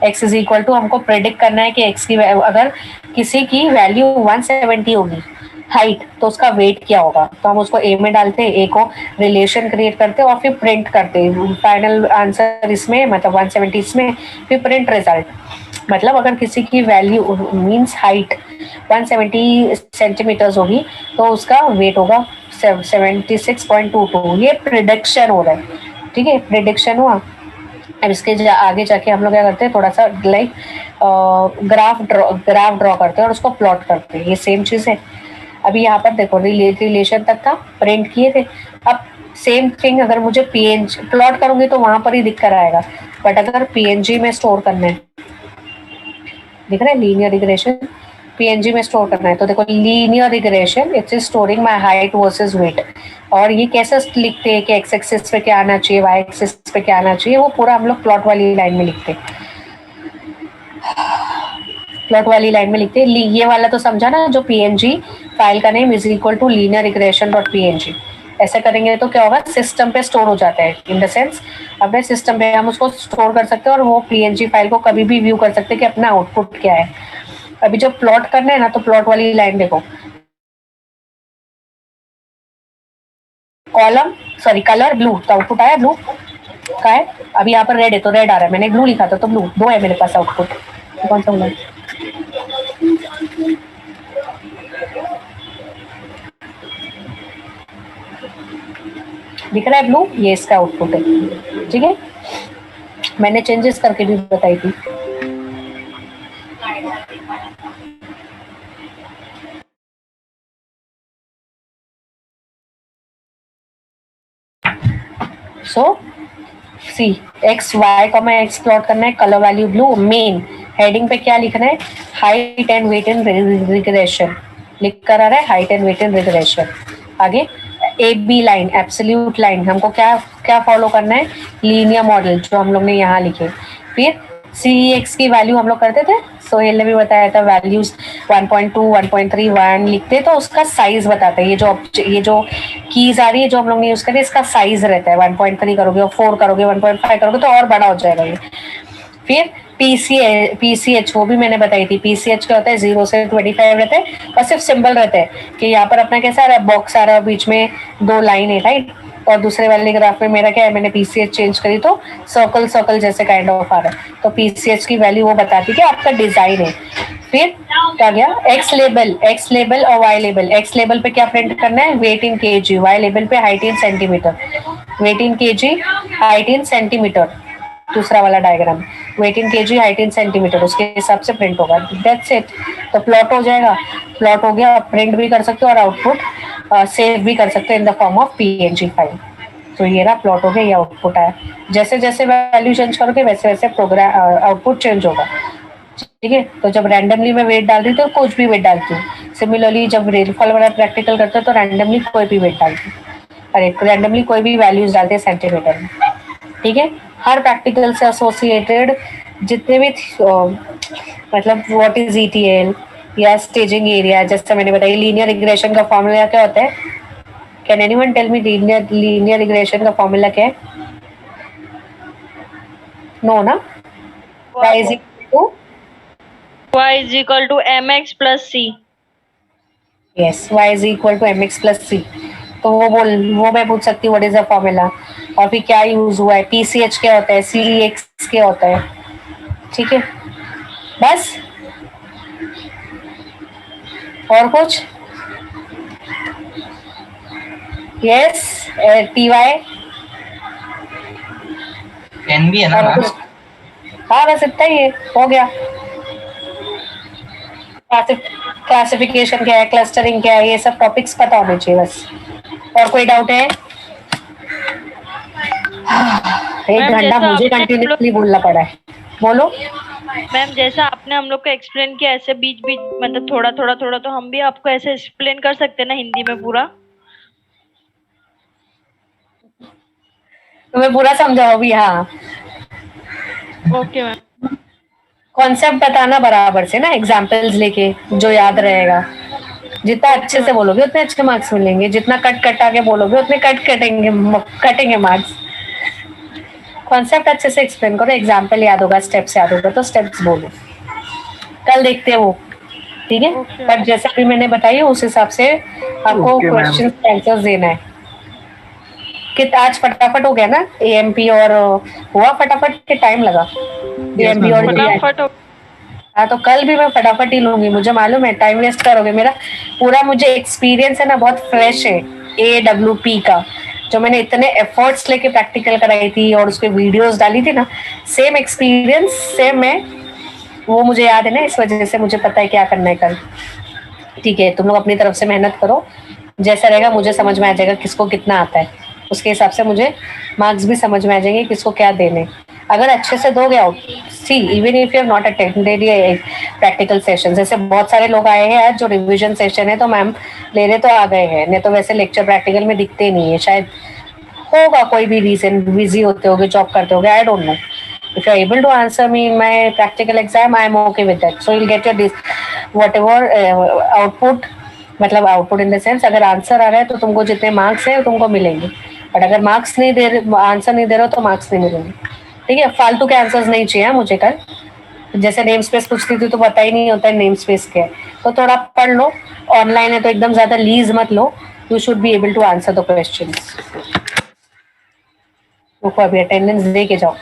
एक्स इज इक्वल टू, हमको प्रेडिक्ट करना है कि एक्स की अगर किसी की वैल्यू 170 होगी हाइट तो उसका वेट क्या होगा। तो हम उसको ए में डालते हैं, ए को रिलेशन क्रिएट करते हैं और फिर प्रिंट करते हैं फाइनल आंसर इसमें, मतलब 170 इसमें, फिर प्रिंट रिजल्ट। मतलब अगर किसी की वैल्यू मींस हाइट 170 सेंटीमीटर्स होगी तो उसका वेट होगा 76.22। ये प्रिडिक्शन हो रहा है, ठीक है, प्रिडिक्शन हुआ। अब इसके आगे जाके हम लोग क्या करते हैं, थोड़ा सा लाइक ग्राफ ड्रॉ करते हैं और उसको प्लॉट करते हैं, ये सेम चीज है। अभी यहाँ पर देखो रिलेशन तक था, प्रिंट किए थे। अब सेम थिंग अगर मुझे पीएनजी प्लॉट करूंगी तो वहां पर ही दिक्कत आएगा, बट अगर पीएनजी में स्टोर करना है, दिख रहा है लीनियर रिग्रेशन, पीएनजी में स्टोर करना है तो देखो linear regression it's storing my height versus weight. और ये कैसे लिखते हैं कि एक्स एक्सिस पे क्या आना चाहिए, वाई एक्सिस पे क्या आना चाहिए, वो पूरा हम लोग प्लॉट वाली लाइन में लिखते हैं। प्लॉट वाली लाइन में लिखते हैं। ये वाला तो समझा ना, जो पीएनजी फाइल का name is equal to linear regression dot PNG. ऐसे करेंगे तो क्या होगा, सिस्टम पे स्टोर हो जाता है, इन द सेंस अपने सिस्टम पे हम उसको स्टोर कर सकते हैं और वो पीएनजी फाइल को कभी भी व्यू कर सकते हैं कि अपना आउटपुट क्या है। अभी जब प्लॉट करना है ना तो प्लॉट वाली लाइन देखो, कॉलम सॉरी कलर ब्लू, तो आउटपुट आया ब्लू का है। अभी यहाँ पर रेड है तो रेड आ रहा है, मैंने ब्लू लिखा था तो ब्लू, दो है मेरे पास आउटपुट। तो कौन सा बोला, दिख रहा है ब्लू, ये इसका आउटपुट है, ठीक है। मैंने चेंजेस करके भी बताई थी। सो सी एक्स वाई का मैं एक्स प्लॉट करना है, colour value blue, main heading पे क्या लिखना है, height and weight in regression लिख कर आ रहा है, height and weight in regression. आगे A B line absolute line, हमको क्या क्या फॉलो करना है, लीनियर मॉडल जो हम लोग ने यहाँ लिखे। फिर सी एक्स की वैल्यू हम लोग करते थे, सोहेल ने भी बताया था, वैल्यूज 1.2 1.3 1 लिखते तो उसका साइज बताता है। ये जो कीज आ रही है जो हम लोग ने यूज करी, इसका साइज रहता है, 1.3 करोगे और 4 करोगे 1.5 करोगे तो और बड़ा हो जाएगा ये। फिर पीसीएच वो भी मैंने बताई थी, पीसीएच क्या होता है, 0 से 25 रहता है और सिर्फ सिंबल रहता है कि यहाँ पर अपना कैसा आ रहा है, बॉक्स आ रहा है, बीच में 2 लाइन है, राइट। और दूसरे वाले ग्राफ में मेरा क्या है, मैंने पीसीएच चेंज करी तो सर्कल सर्कल जैसे काइंड ऑफ आ रहा है, तो पीसीएच की वैल्यू वो बताती है कि आपका डिजाइन है। फिर क्या गया, एक्स लेबल और वाई लेबल। एक्स लेबल पे क्या प्रिंट करना है, weight in KG, Y label पे height in centimetre, weight in KG height in centimetre. दूसरा वाला diagram, weight in KG height in centimetre, उसके हिसाब से प्रिंट होगा, दैट्स इट। तो प्लॉट हो जाएगा, प्लॉट हो गया, प्रिंट भी कर सकते हो और आउटपुट सेव भी कर सकते हो इन the form of PNG file. तो ये रहा प्लॉट हो गया, ये आउटपुट आया। जैसे जैसे वैल्यू चेंज करोगे वैसे वैसे प्रोग्राम आउटपुट चेंज होगा, ठीक है। तो जब रैंडमली मैं वेट डाल रही थी तो कुछ भी वेट डालती हूँ, सिमिलरली जब रेनफॉल वाला प्रैक्टिकल करते हो तो रैंडमली कोई भी वेट डालती हूँ, अरे रैंडमली कोई भी वैल्यूज डालते हैं सेंटीमीटर में, ठीक है। हर प्रैक्टिकल से एसोसिएटेड जितने भी मतलब व्हाट इज ईटीएल या स्टेजिंग एरिया, जैसे मैंने बताया लीनियर रिग्रेशन का फॉर्मूला क्या होता है, can anyone tell me linear regression का फॉर्मूला क्या है, नो ना, y is equal to y is equal to mx plus c. yes, y is equal to mx plus c. तो वो मैं पूछ सकती हूँ व्हाट इज द फॉर्मूला, और फिर क्या यूज हुआ है, पीसीएच क्या होता है, सीईएक्स क्या होता है. ठीक है, बस और कुछ. यस, टीवाई एन भी है ना और मैम? कुछ. हाँ बस इतना ही है, हो गया. क्लासिफिकेशन क्या है, क्लस्टरिंग क्या है, ये सब टॉपिक्स पता होने चाहिए बस. और कोई डाउट है? एक मैम, घंटा जैसा मुझे आपने कंटिन्यूसली बोलना पड़ा है. बोलो. मैम, जैसा आपने हम लोग को एक्सप्लेन किया, ऐसे बीच बीच मतलब थोड़ा थोड़ा थोड़ा, तो हम भी आपको ऐसे एक्सप्लेन कर सकते हैं ना हिंदी में पूरा. तुम्हें पूरा समझाओ भी. हाँ, ओके मैम. कॉन्सेप्ट बताना बराबर से ना, एग्जाम्पल्स लेके, जो याद रहेगा. जितना अच्छे से बोलोगे उतने अच्छे मार्क्स मिलेंगे, जितना कट कटा के बोलोगे उतने कटेंगे मार्क्स. कॉन्सेप्ट अच्छे से एक्सप्लेन करो, एग्जाम्पल याद होगा, स्टेप्स याद होगा तो स्टेप्स बोलो. कल देखते हैं वो. ठीक है, Okay. बट जैसा भी मैंने बताई उस हिसाब से आपको Okay, ma'am. क्वेश्चन आंसर्स देना है. कि आज फटाफट हो गया ना एएमपी, और हुआ फटाफट के टाइम लगा एएमपी ma'am, और हो गया. फटाफट हो. हाँ, तो कल भी मैं फटाफट ही लूंगी, मुझे मालूम है टाइम वेस्ट करोगे. मेरा पूरा मुझे एक्सपीरियंस है ना, बहुत फ्रेश है AWP का, जो मैंने इतने एफर्ट्स लेके प्रैक्टिकल कराई थी और उसके वीडियोस डाली थी ना, सेम एक्सपीरियंस सेम मैं, वो मुझे याद है ना, इस वजह से मुझे पता है क्या करना है कल. ठीक है, तुम लोग अपनी तरफ से मेहनत करो, जैसा रहेगा मुझे समझ में आ जाएगा किसको कितना आता है, उसके हिसाब से मुझे मार्क्स भी समझ में आ जाएंगे किसको क्या देने. अगर अच्छे से दोगे out, see even if you have not attended ये प्रैक्टिकल सेशन, जैसे बहुत सारे लोग आए हैं आज जो रिवीजन सेशन है तो मैम ले रहे तो आ गए हैं, नहीं तो वैसे लेक्चर प्रैक्टिकल में दिखते नहीं है. शायद होगा कोई भी रीजन, बिजी होते होगे, जॉब करते होगे, आई don't no. If you are able to answer me in my practical exam, I am okay with that. So you'll get your whatever output, मतलब आउटपुट इन द सेंस, अगर answer आ रहा है तो तुमको जितने मार्क्स है तुमको मिलेंगे, बट अगर मार्क्स नहीं दे रहे, आंसर नहीं दे रहे हो तो मार्क्स नहीं मिलेंगे. ठीक है, फालतू के आंसर्स नहीं चाहिए मुझे कल. जैसे नेम स्पेस पूछती थी तो पता ही नहीं होता है नेम स्पेस क्या है, तो थोड़ा पढ़ लो. ऑनलाइन है तो एकदम ज्यादा लीज मत लो. You should be able to answer the question. रुको अभी अटेंडेंस दे के जाओ.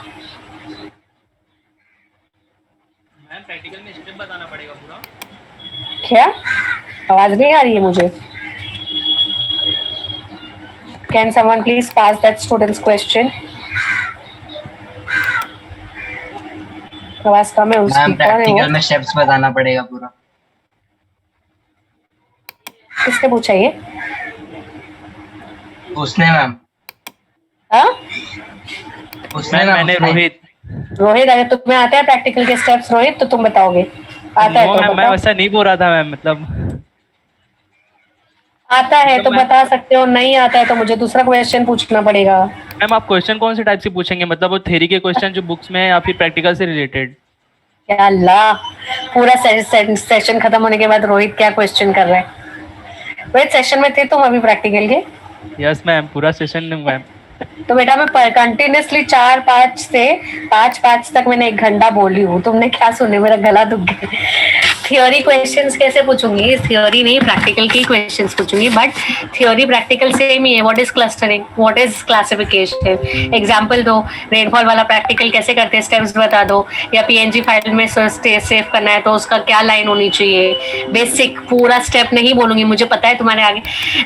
मैम प्रैक्टिकल में स्टेप बताना पड़ेगा पूरा. क्या आवाज नहीं आ रही है मुझे? Can someone please pass that students question? आवाज कम है उसकी. मैम कौन है प्रैक्टिकल वो? में स्टेप्स बताना पड़ेगा पूरा. किसने पूछा ये? उसने मैम. हाँ, उसने मैम मैम मैंने उसने. रोहित. रोहित, अगर तुम्हें आता है प्रैक्टिकल के स्टेप्स रोहित तो तुम बताओगे. आता है नो तो मैम, मैं बताओ. वैसा नहीं बोल रहा था मैम, मतलब आता है तो मैं- बता सकते हो, नहीं आता है तो मुझे दूसरा क्वेश्चन पूछना पड़ेगा. मैम आप क्वेश्चन कौन से टाइप से पूछेंगे, मतलब वो थ्योरी के क्वेश्चन जो बुक्स में है या फिर प्रैक्टिकल से रिलेटेड? या अल्लाह, पूरा सेशन खत्म होने के बाद रोहित क्या क्वेश्चन कर रहा है? रोहित सेशन में थे तुम अभी प्रैक्टिकल के? यस मैम, पूरा सेशन मैम. तो बेटा मैं कंटिन्यूसली 4-5 से 5-5 तक मैंने 1 घंटा बोली हूँ, तुमने क्या सुने? मेरा गला दुख गया. थ्योरी क्वेश्चंस कैसे पूछूंगी? थ्योरी नहीं, प्रैक्टिकल के क्वेश्चंस पूछूंगी, बट थ्योरी प्रैक्टिकल सेम ही है. What is clustering, what is classification, example दो. रेनफॉल वाला प्रैक्टिकल कैसे करते हैं, स्टेप्स बता दो. या पीएनजी फाइल में सेव करना है तो उसका क्या लाइन होनी चाहिए, बेसिक पूरा स्टेप नहीं बोलूंगी. मुझे पता है तुम्हारे आगे,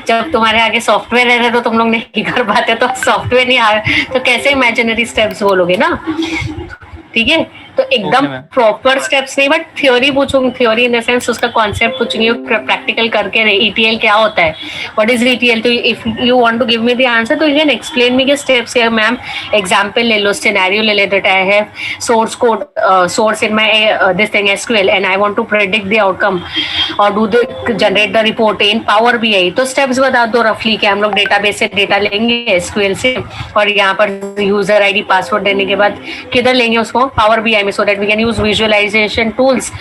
जब तुम्हारे आगे सॉफ्टवेयर रहता है तो तुम लोग नहीं कर पाते, तो सॉफ्टवेयर नहीं आ तो कैसे इमेजिनरी स्टेप्स बोलोगे ना. ठीक है, तो एकदम Okay, ma'am. प्रॉपर स्टेप्स नहीं, बट थ्योरी पूछूंगी. थ्योरी इन द सेंस उसका कॉन्सेप्ट पूछूंगी, प्रैक्टिकल करके ईटीएल क्या होता है, व्हाट इज ईटीएल. तो if you want to give me the answer तो यू कैन एक्सप्लेन मी के स्टेप्स. या मैम एग्जांपल ले लो, सिनेरियो ले ले, that I have source code, source in my this thing SQL and I want to predict the outcome और do the generate the report in Power BI. तो steps बता दो रफली कि हम लोग डेटाबेस से डेटा लेंगे एसक्यूएल से, और यहाँ पर यूजर आईडी पासवर्ड देने के बाद किधर लेंगे उसको, पावर बीआई में, so that we can use visualisation tools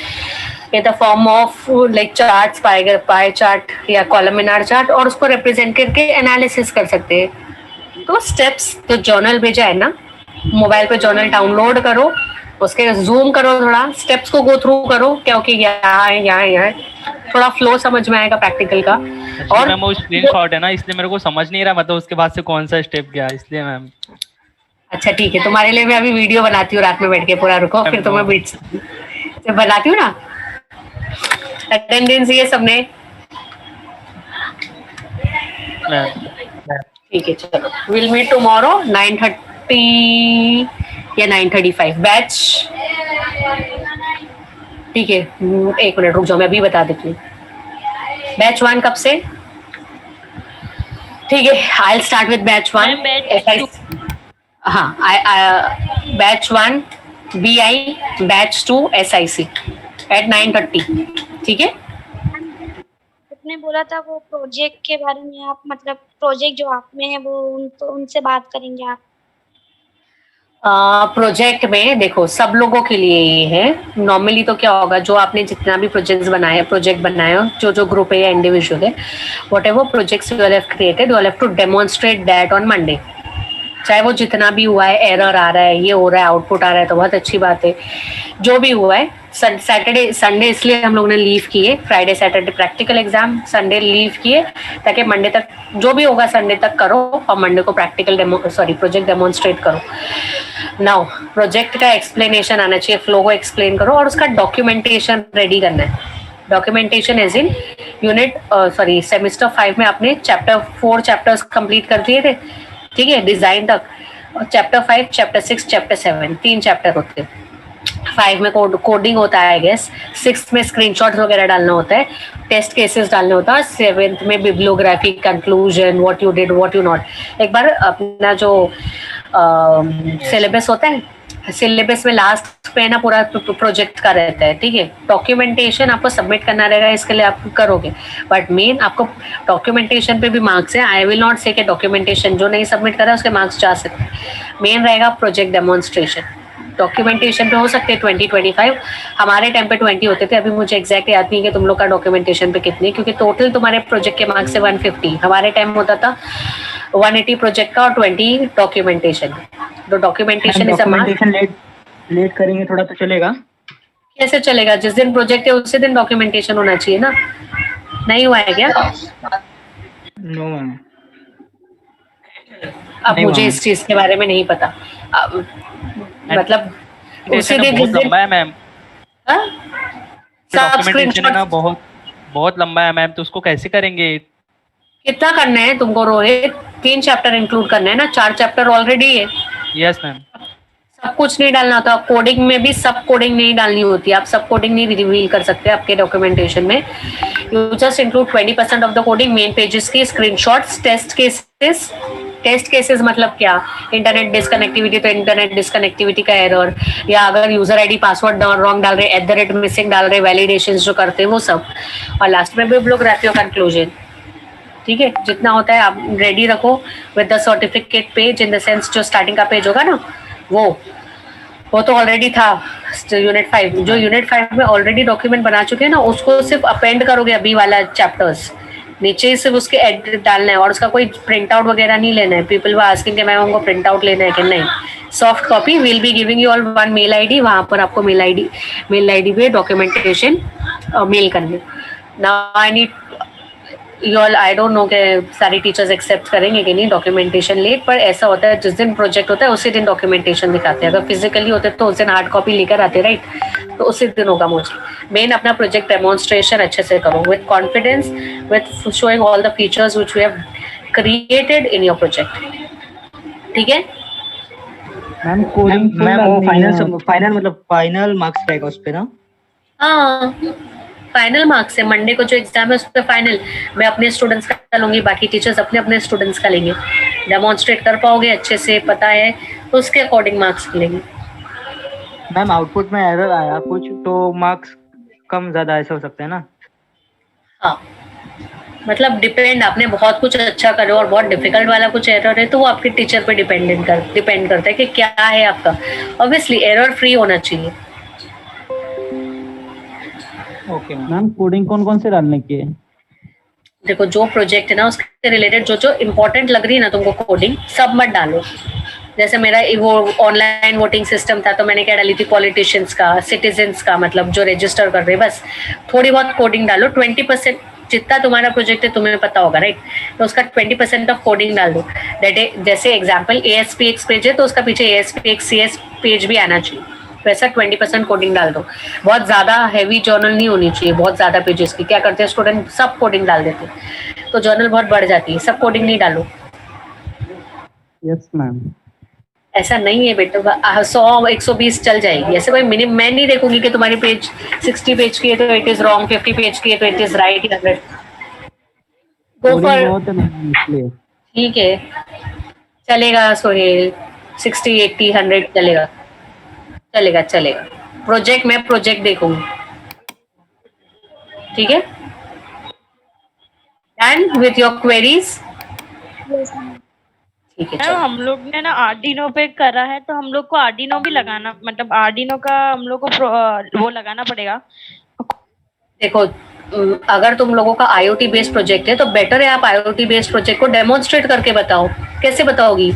in the form of like charts, pie chart या कॉलमिनार चार्ट, और उसको रिप्रेजेंट करके एनालिसिस कर सकते हैं. तो स्टेप्स, तो जर्नल भेजा है ना, मोबाइल पे जर्नल डाउनलोड करो, उसके जूम करो, थोड़ा स्टेप्स को गो थ्रू करो, क्योंकि यहाँ है यहाँ है यहाँ है, थोड़ा फ्लो समझ में आएगा प्रैक्टिकल का। और मैम वो स्क्रीनशॉट है ना, इसलिए मेरे को समझ नहीं रहा मतलब उसके बाद से कौन सा स्टेप गया, इसलिए मैम। अच्छा ठीक है, तुम्हारे लिए मैं अभी वीडियो बनाती हूँ रात में बैठ के, पूरा रुको फिर तुम्हें बीच से बनाती हूँ ना। अटेंडेंस ये सबने, ठीक है चलो, विल मीट टुमारो 9:30 या 9:35 बैच। ठीक है, एक मिनट रुक जाओ, मैं अभी बता देती हूँ। बैच 1 कब से? ठीक है, आई स्टार्ट विद बैच 1। हाँ, batch 1 BI, batch 2 SIC at 9:30। ठीक है, आपने बोला था वो प्रोजेक्ट के बारे में, आप मतलब प्रोजेक्ट जो आप में है वो उनसे बात करेंगे आप? प्रोजेक्ट में देखो सब लोगों के लिए ये है। नॉर्मली तो क्या होगा, जो आपने जितना भी प्रोजेक्ट बनाया हो, जो ग्रुप है या इंडिविजुअल है, whatever projects you have created, you have to demonstrate that on Monday. चाहे वो जितना भी हुआ है, एरर आ रहा है, ये हो रहा है, आउटपुट आ रहा है, तो बहुत अच्छी बात है। जो भी हुआ है, सैटरडे संडे इसलिए हम लोग ने लीव किए, Friday Saturday practical exam, Sunday leave किए ताकि मंडे तक जो भी होगा संडे तक करो और मंडे को प्रोजेक्ट डेमोन्स्ट्रेट करो। नाउ प्रोजेक्ट का एक्सप्लेनेशन आना चाहिए, फ्लो को एक्सप्लेन करो और उसका डॉक्यूमेंटेशन रेडी करना है। डॉक्यूमेंटेशन एज इन सेमेस्टर 5 में आपने चैप्टर 4 चैप्टर्स कंप्लीट कर दिए थे, ठीक है, डिजाइन तक। चैप्टर 5, चैप्टर 6, चैप्टर 7 3 चैप्टर होते हैं। 5 में कोडिंग होता है आई गेस, 6 में स्क्रीनशॉट्स वगैरह डालना होता है, टेस्ट केसेस डालने होता है, 7th में bibliography, conclusion, what you did what you not. एक बार अपना जो सिलेबस होता है, सिलेबस में लास्ट पे ना पूरा प्रोजेक्ट का रहता है, ठीक है। डॉक्यूमेंटेशन आपको सबमिट करना रहेगा, इसके लिए आप करोगे, बट मेन आपको डॉक्यूमेंटेशन पे भी मार्क्स है। आई विल नॉट से कि डॉक्यूमेंटेशन जो नहीं सबमिट करा उसके मार्क्स जा सकते हैं, मेन रहेगा प्रोजेक्ट डेमोन्स्ट्रेशन। डॉक्यूमेंटेशन पे हो सकते हैं 20-25, हमारे टाइम पे 20 होते थे। अभी मुझे एग्जैक्ट याद नहीं है कि तुम लोग का डॉक्यूमेंटेशन पे कितने, क्योंकि टोटल तुम्हारे प्रोजेक्ट के मार्क्स से 150, हमारे टाइम होता था 180 प्रोजेक्ट का और 20 डॉक्यूमेंटेशन। तो documentation is a marks. Late करेंगे थोड़ा तो चलेगा? कैसे चलेगा, जिस दिन प्रोजेक्ट है उसी दिन डॉक्यूमेंटेशन होना चाहिए ना। नहीं हुआ है क्या? No ma'am. अब मुझे इस चीज के बारे में नहीं पता, मतलब उसी दिन बहुत लंबा है मैम, सब डॉक्यूमेंटेशन है ना, स्क्रीनशॉट बहुत लंबा है मैम, तो उसको कैसे करेंगे? कितना करना है तुमको रोहित? 3 चैप्टर इंक्लूड करना है ना, 4 चैप्टर ऑलरेडी है। Yes ma'am. सब कुछ नहीं डालना होता, कोडिंग में भी सब कोडिंग नहीं डालनी होती, आप सब कोडिंग नहीं रिवील कर सकते आपके डॉक्यूमेंटेशन में। You just include 20% of the coding, main pages की स्क्रीनशॉट्स, टेस्ट केसेस मतलब क्या, इंटरनेट डिस्कनेक्टिविटी तो इंटरनेट डिस्कनेक्टिविटी का एरर, या अगर यूजर आईडी पासवर्ड रॉन्ग डाल रहे, @ मिसिंग डाल रहे, वैलिडेशन जो करते हैं वो सब, और लास्ट में बिब्लियोग्राफी और कंक्लूजन। ठीक है, जितना होता है आप रेडी रखो with the certificate page, in the sense जो स्टार्टिंग का पेज होगा ना, वो तो ऑलरेडी था यूनिट 5। जो यूनिट 5 में ऑलरेडी डॉक्यूमेंट बना चुके हैं ना, उसको सिर्फ अपेंड करोगे अभी वाला चैप्टर्स, नीचे ही सिर्फ उसके एड डालना है, और उसका कोई प्रिंट आउट वगैरह नहीं लेना है। पीपल वर आस्किंग कि मैम हमको प्रिंट आउट लेना है कि नहीं, soft copy will be giving you all 1 mail ID, वहां पर आपको मेल आईडी पे डॉक्यूमेंटेशन मेल करने। Now I need you all, I don't know कि सारी टीचर्स एक्सेप्ट करेंगे कि नहीं डॉक्यूमेंटेशन लेट, पर ऐसा होता है जिस दिन प्रोजेक्ट होता है उसी दिन डॉक्यूमेंटेशन दिखाते हैं। अगर फिजिकली होते तो उस दिन हार्ड कॉपी लेकर आते, राइट, तो उसी दिन होगा मोस्टली। मेन अपना प्रोजेक्ट डेमोन्स्ट्रेशन अच्छे से करो with confidence, with showing all the features which we have created in your project. ठीक है मैम, कोडिंग मैम वो फाइनल मतलब फाइनल मार्क्स रहेगा उस पे ना? हाँ, फाइनल मार्क्स है। मंडे को जो एग्जाम है उस पर फाइनल मैं अपने स्टूडेंट्स का लूंगी, बाकी टीचर्स अपने स्टूडेंट्स का लेंगे। डेमोन्स्ट्रेट कर पाओगे अच्छे से, पता है तो उसके अकॉर्डिंग मार्क्स मिलेंगे। मैम आउटपुट में एरर आया कुछ तो मार्क्स कम ज्यादा ऐसा हो सकता है ना? हाँ, मतलब डिपेंड, आपने बहुत कुछ अच्छा करे और बहुत डिफिकल्ट वाला कुछ एरर है तो वो आपके टीचर पे डिपेंड करता है कि क्या है आपका। ऑब्वियसली एरर फ्री होना चाहिए। ओके मैम, कोडिंग कौन से डालने की है? देखो जो प्रोजेक्ट है ना उसके रिलेटेड जो इम्पोर्टेंट लग रही है ना तुमको कोडिंग, सब मत डालो। जैसे मेरा वो ऑनलाइन वोटिंग सिस्टम था तो मैंने क्या डाली थी, पॉलिटिशियंस का, सिटीजन्स का, मतलब जो रजिस्टर कर रहे हैं, बस थोड़ी बहुत कोडिंग डालो। 20% जितना तुम्हारा प्रोजेक्ट है तुम्हें पता होगा, राइट, तो उसका 20% ऑफ कोडिंग डाल दो। दैट जैसे एग्जाम्पल ASPX पेज है तो उसका पीछे ASPX CS पेज भी आना चाहिए, वैसा 20% कोडिंग डाल दो। बहुत ज्यादा हैवी जर्नल नहीं होनी चाहिए, बहुत ज्यादा पेजेस की। क्या करते हैं स्टूडेंट, सब कोडिंग डाल देते हैं तो जर्नल बहुत बढ़ जाती है। सब कोडिंग नहीं डालो, यस मैम। ऐसा नहीं है बेटा। 100-120 चल जाएगी, ऐसे कोई मिनिमम मैं नहीं देखूंगी कि तुम्हारी पेज 60 पेज की है तो इट इज रॉन्ग, 50 पेज की है तो it is right. 100 go for, बहुत है मैम इसलिए। ठीक है चलेगा सोहेल, 60 80 100 चलेगा, चलेगा चलेगा। प्रोजेक्ट मैं प्रोजेक्ट देखूंगी, ठीक है। And with your queries, yes ma'am. ठीक है मैम चलो। हम लोग ने ना आर्डिनो पे करा है तो हम लोग को आर्डिनो भी लगाना, मतलब आर्डिनो का हम लोग को वो लगाना पड़ेगा। देखो अगर तुम लोगों का IoT बेस्ड प्रोजेक्ट है तो बेटर है आप IoT बेस्ड प्रोजेक्ट को डेमोन्स्ट्रेट करके बताओ। कैसे बताओगी?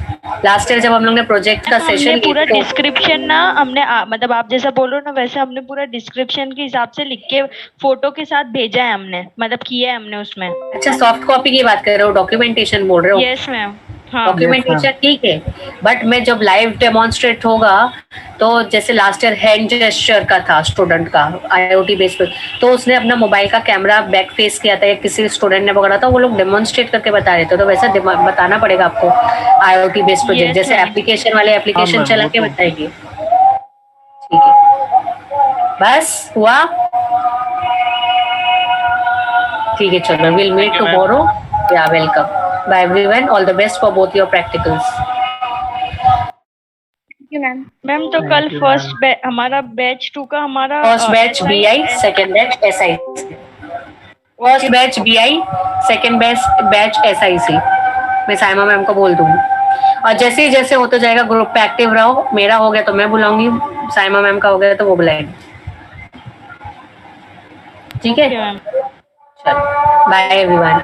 लास्ट ईयर जब हम लोग ने प्रोजेक्ट का हमने सेशन पूरा डिस्क्रिप्शन ना हमने मतलब आप जैसा बोल रहे हो ना वैसे हमने पूरा डिस्क्रिप्शन के हिसाब से लिख के फोटो के साथ भेजा है हमने, मतलब किया है हमने उसमें। अच्छा सॉफ्ट कॉपी की बात कर रहे हो, डॉक्यूमेंटेशन बोल रहे हो? Yes ma'am. हाँ डॉक्यूमेंटेशन ठीक है, बट मैं जब लाइव डेमोन्स्ट्रेट होगा तो जैसे लास्ट ईयर हैंड जेस्चर का था स्टूडेंट का IoT बेस पे, तो उसने अपना मोबाइल का कैमरा बैक फेस किया था या किसी स्टूडेंट ने पकड़ा था, वो लोग डेमोन्स्ट्रेट करके बता रहे थे, तो वैसा बताना पड़ेगा आपको IoT बेस्ड प्रोजेक्ट। Yes, जैसे ma'am. एप्लीकेशन वाले एप्लीकेशन हाँ, चला वो के तो- बताएंगे, ठीक है। बस हुआ, ठीक है चलो, will meet Thank you, ma'am. Tomorrow. Yeah welcome, bye everyone, all the best for both your practicals. Thank you ma'am. Ma'am तो कल फर्स्ट हमारा बैच 2 का हमारा first batch BI, second batch SI, first batch BI, second batch SIC। मैं Saima ma'am को बोल दूंगी, और जैसे ही जैसे होता जाएगा ग्रुप पे एक्टिव रहो। मेरा हो गया तो मैं बुलाऊंगी, साइमा मैम का हो गया तो वो बुलाएंगे, ठीक है। मैम। चलो बाय एवरीवन।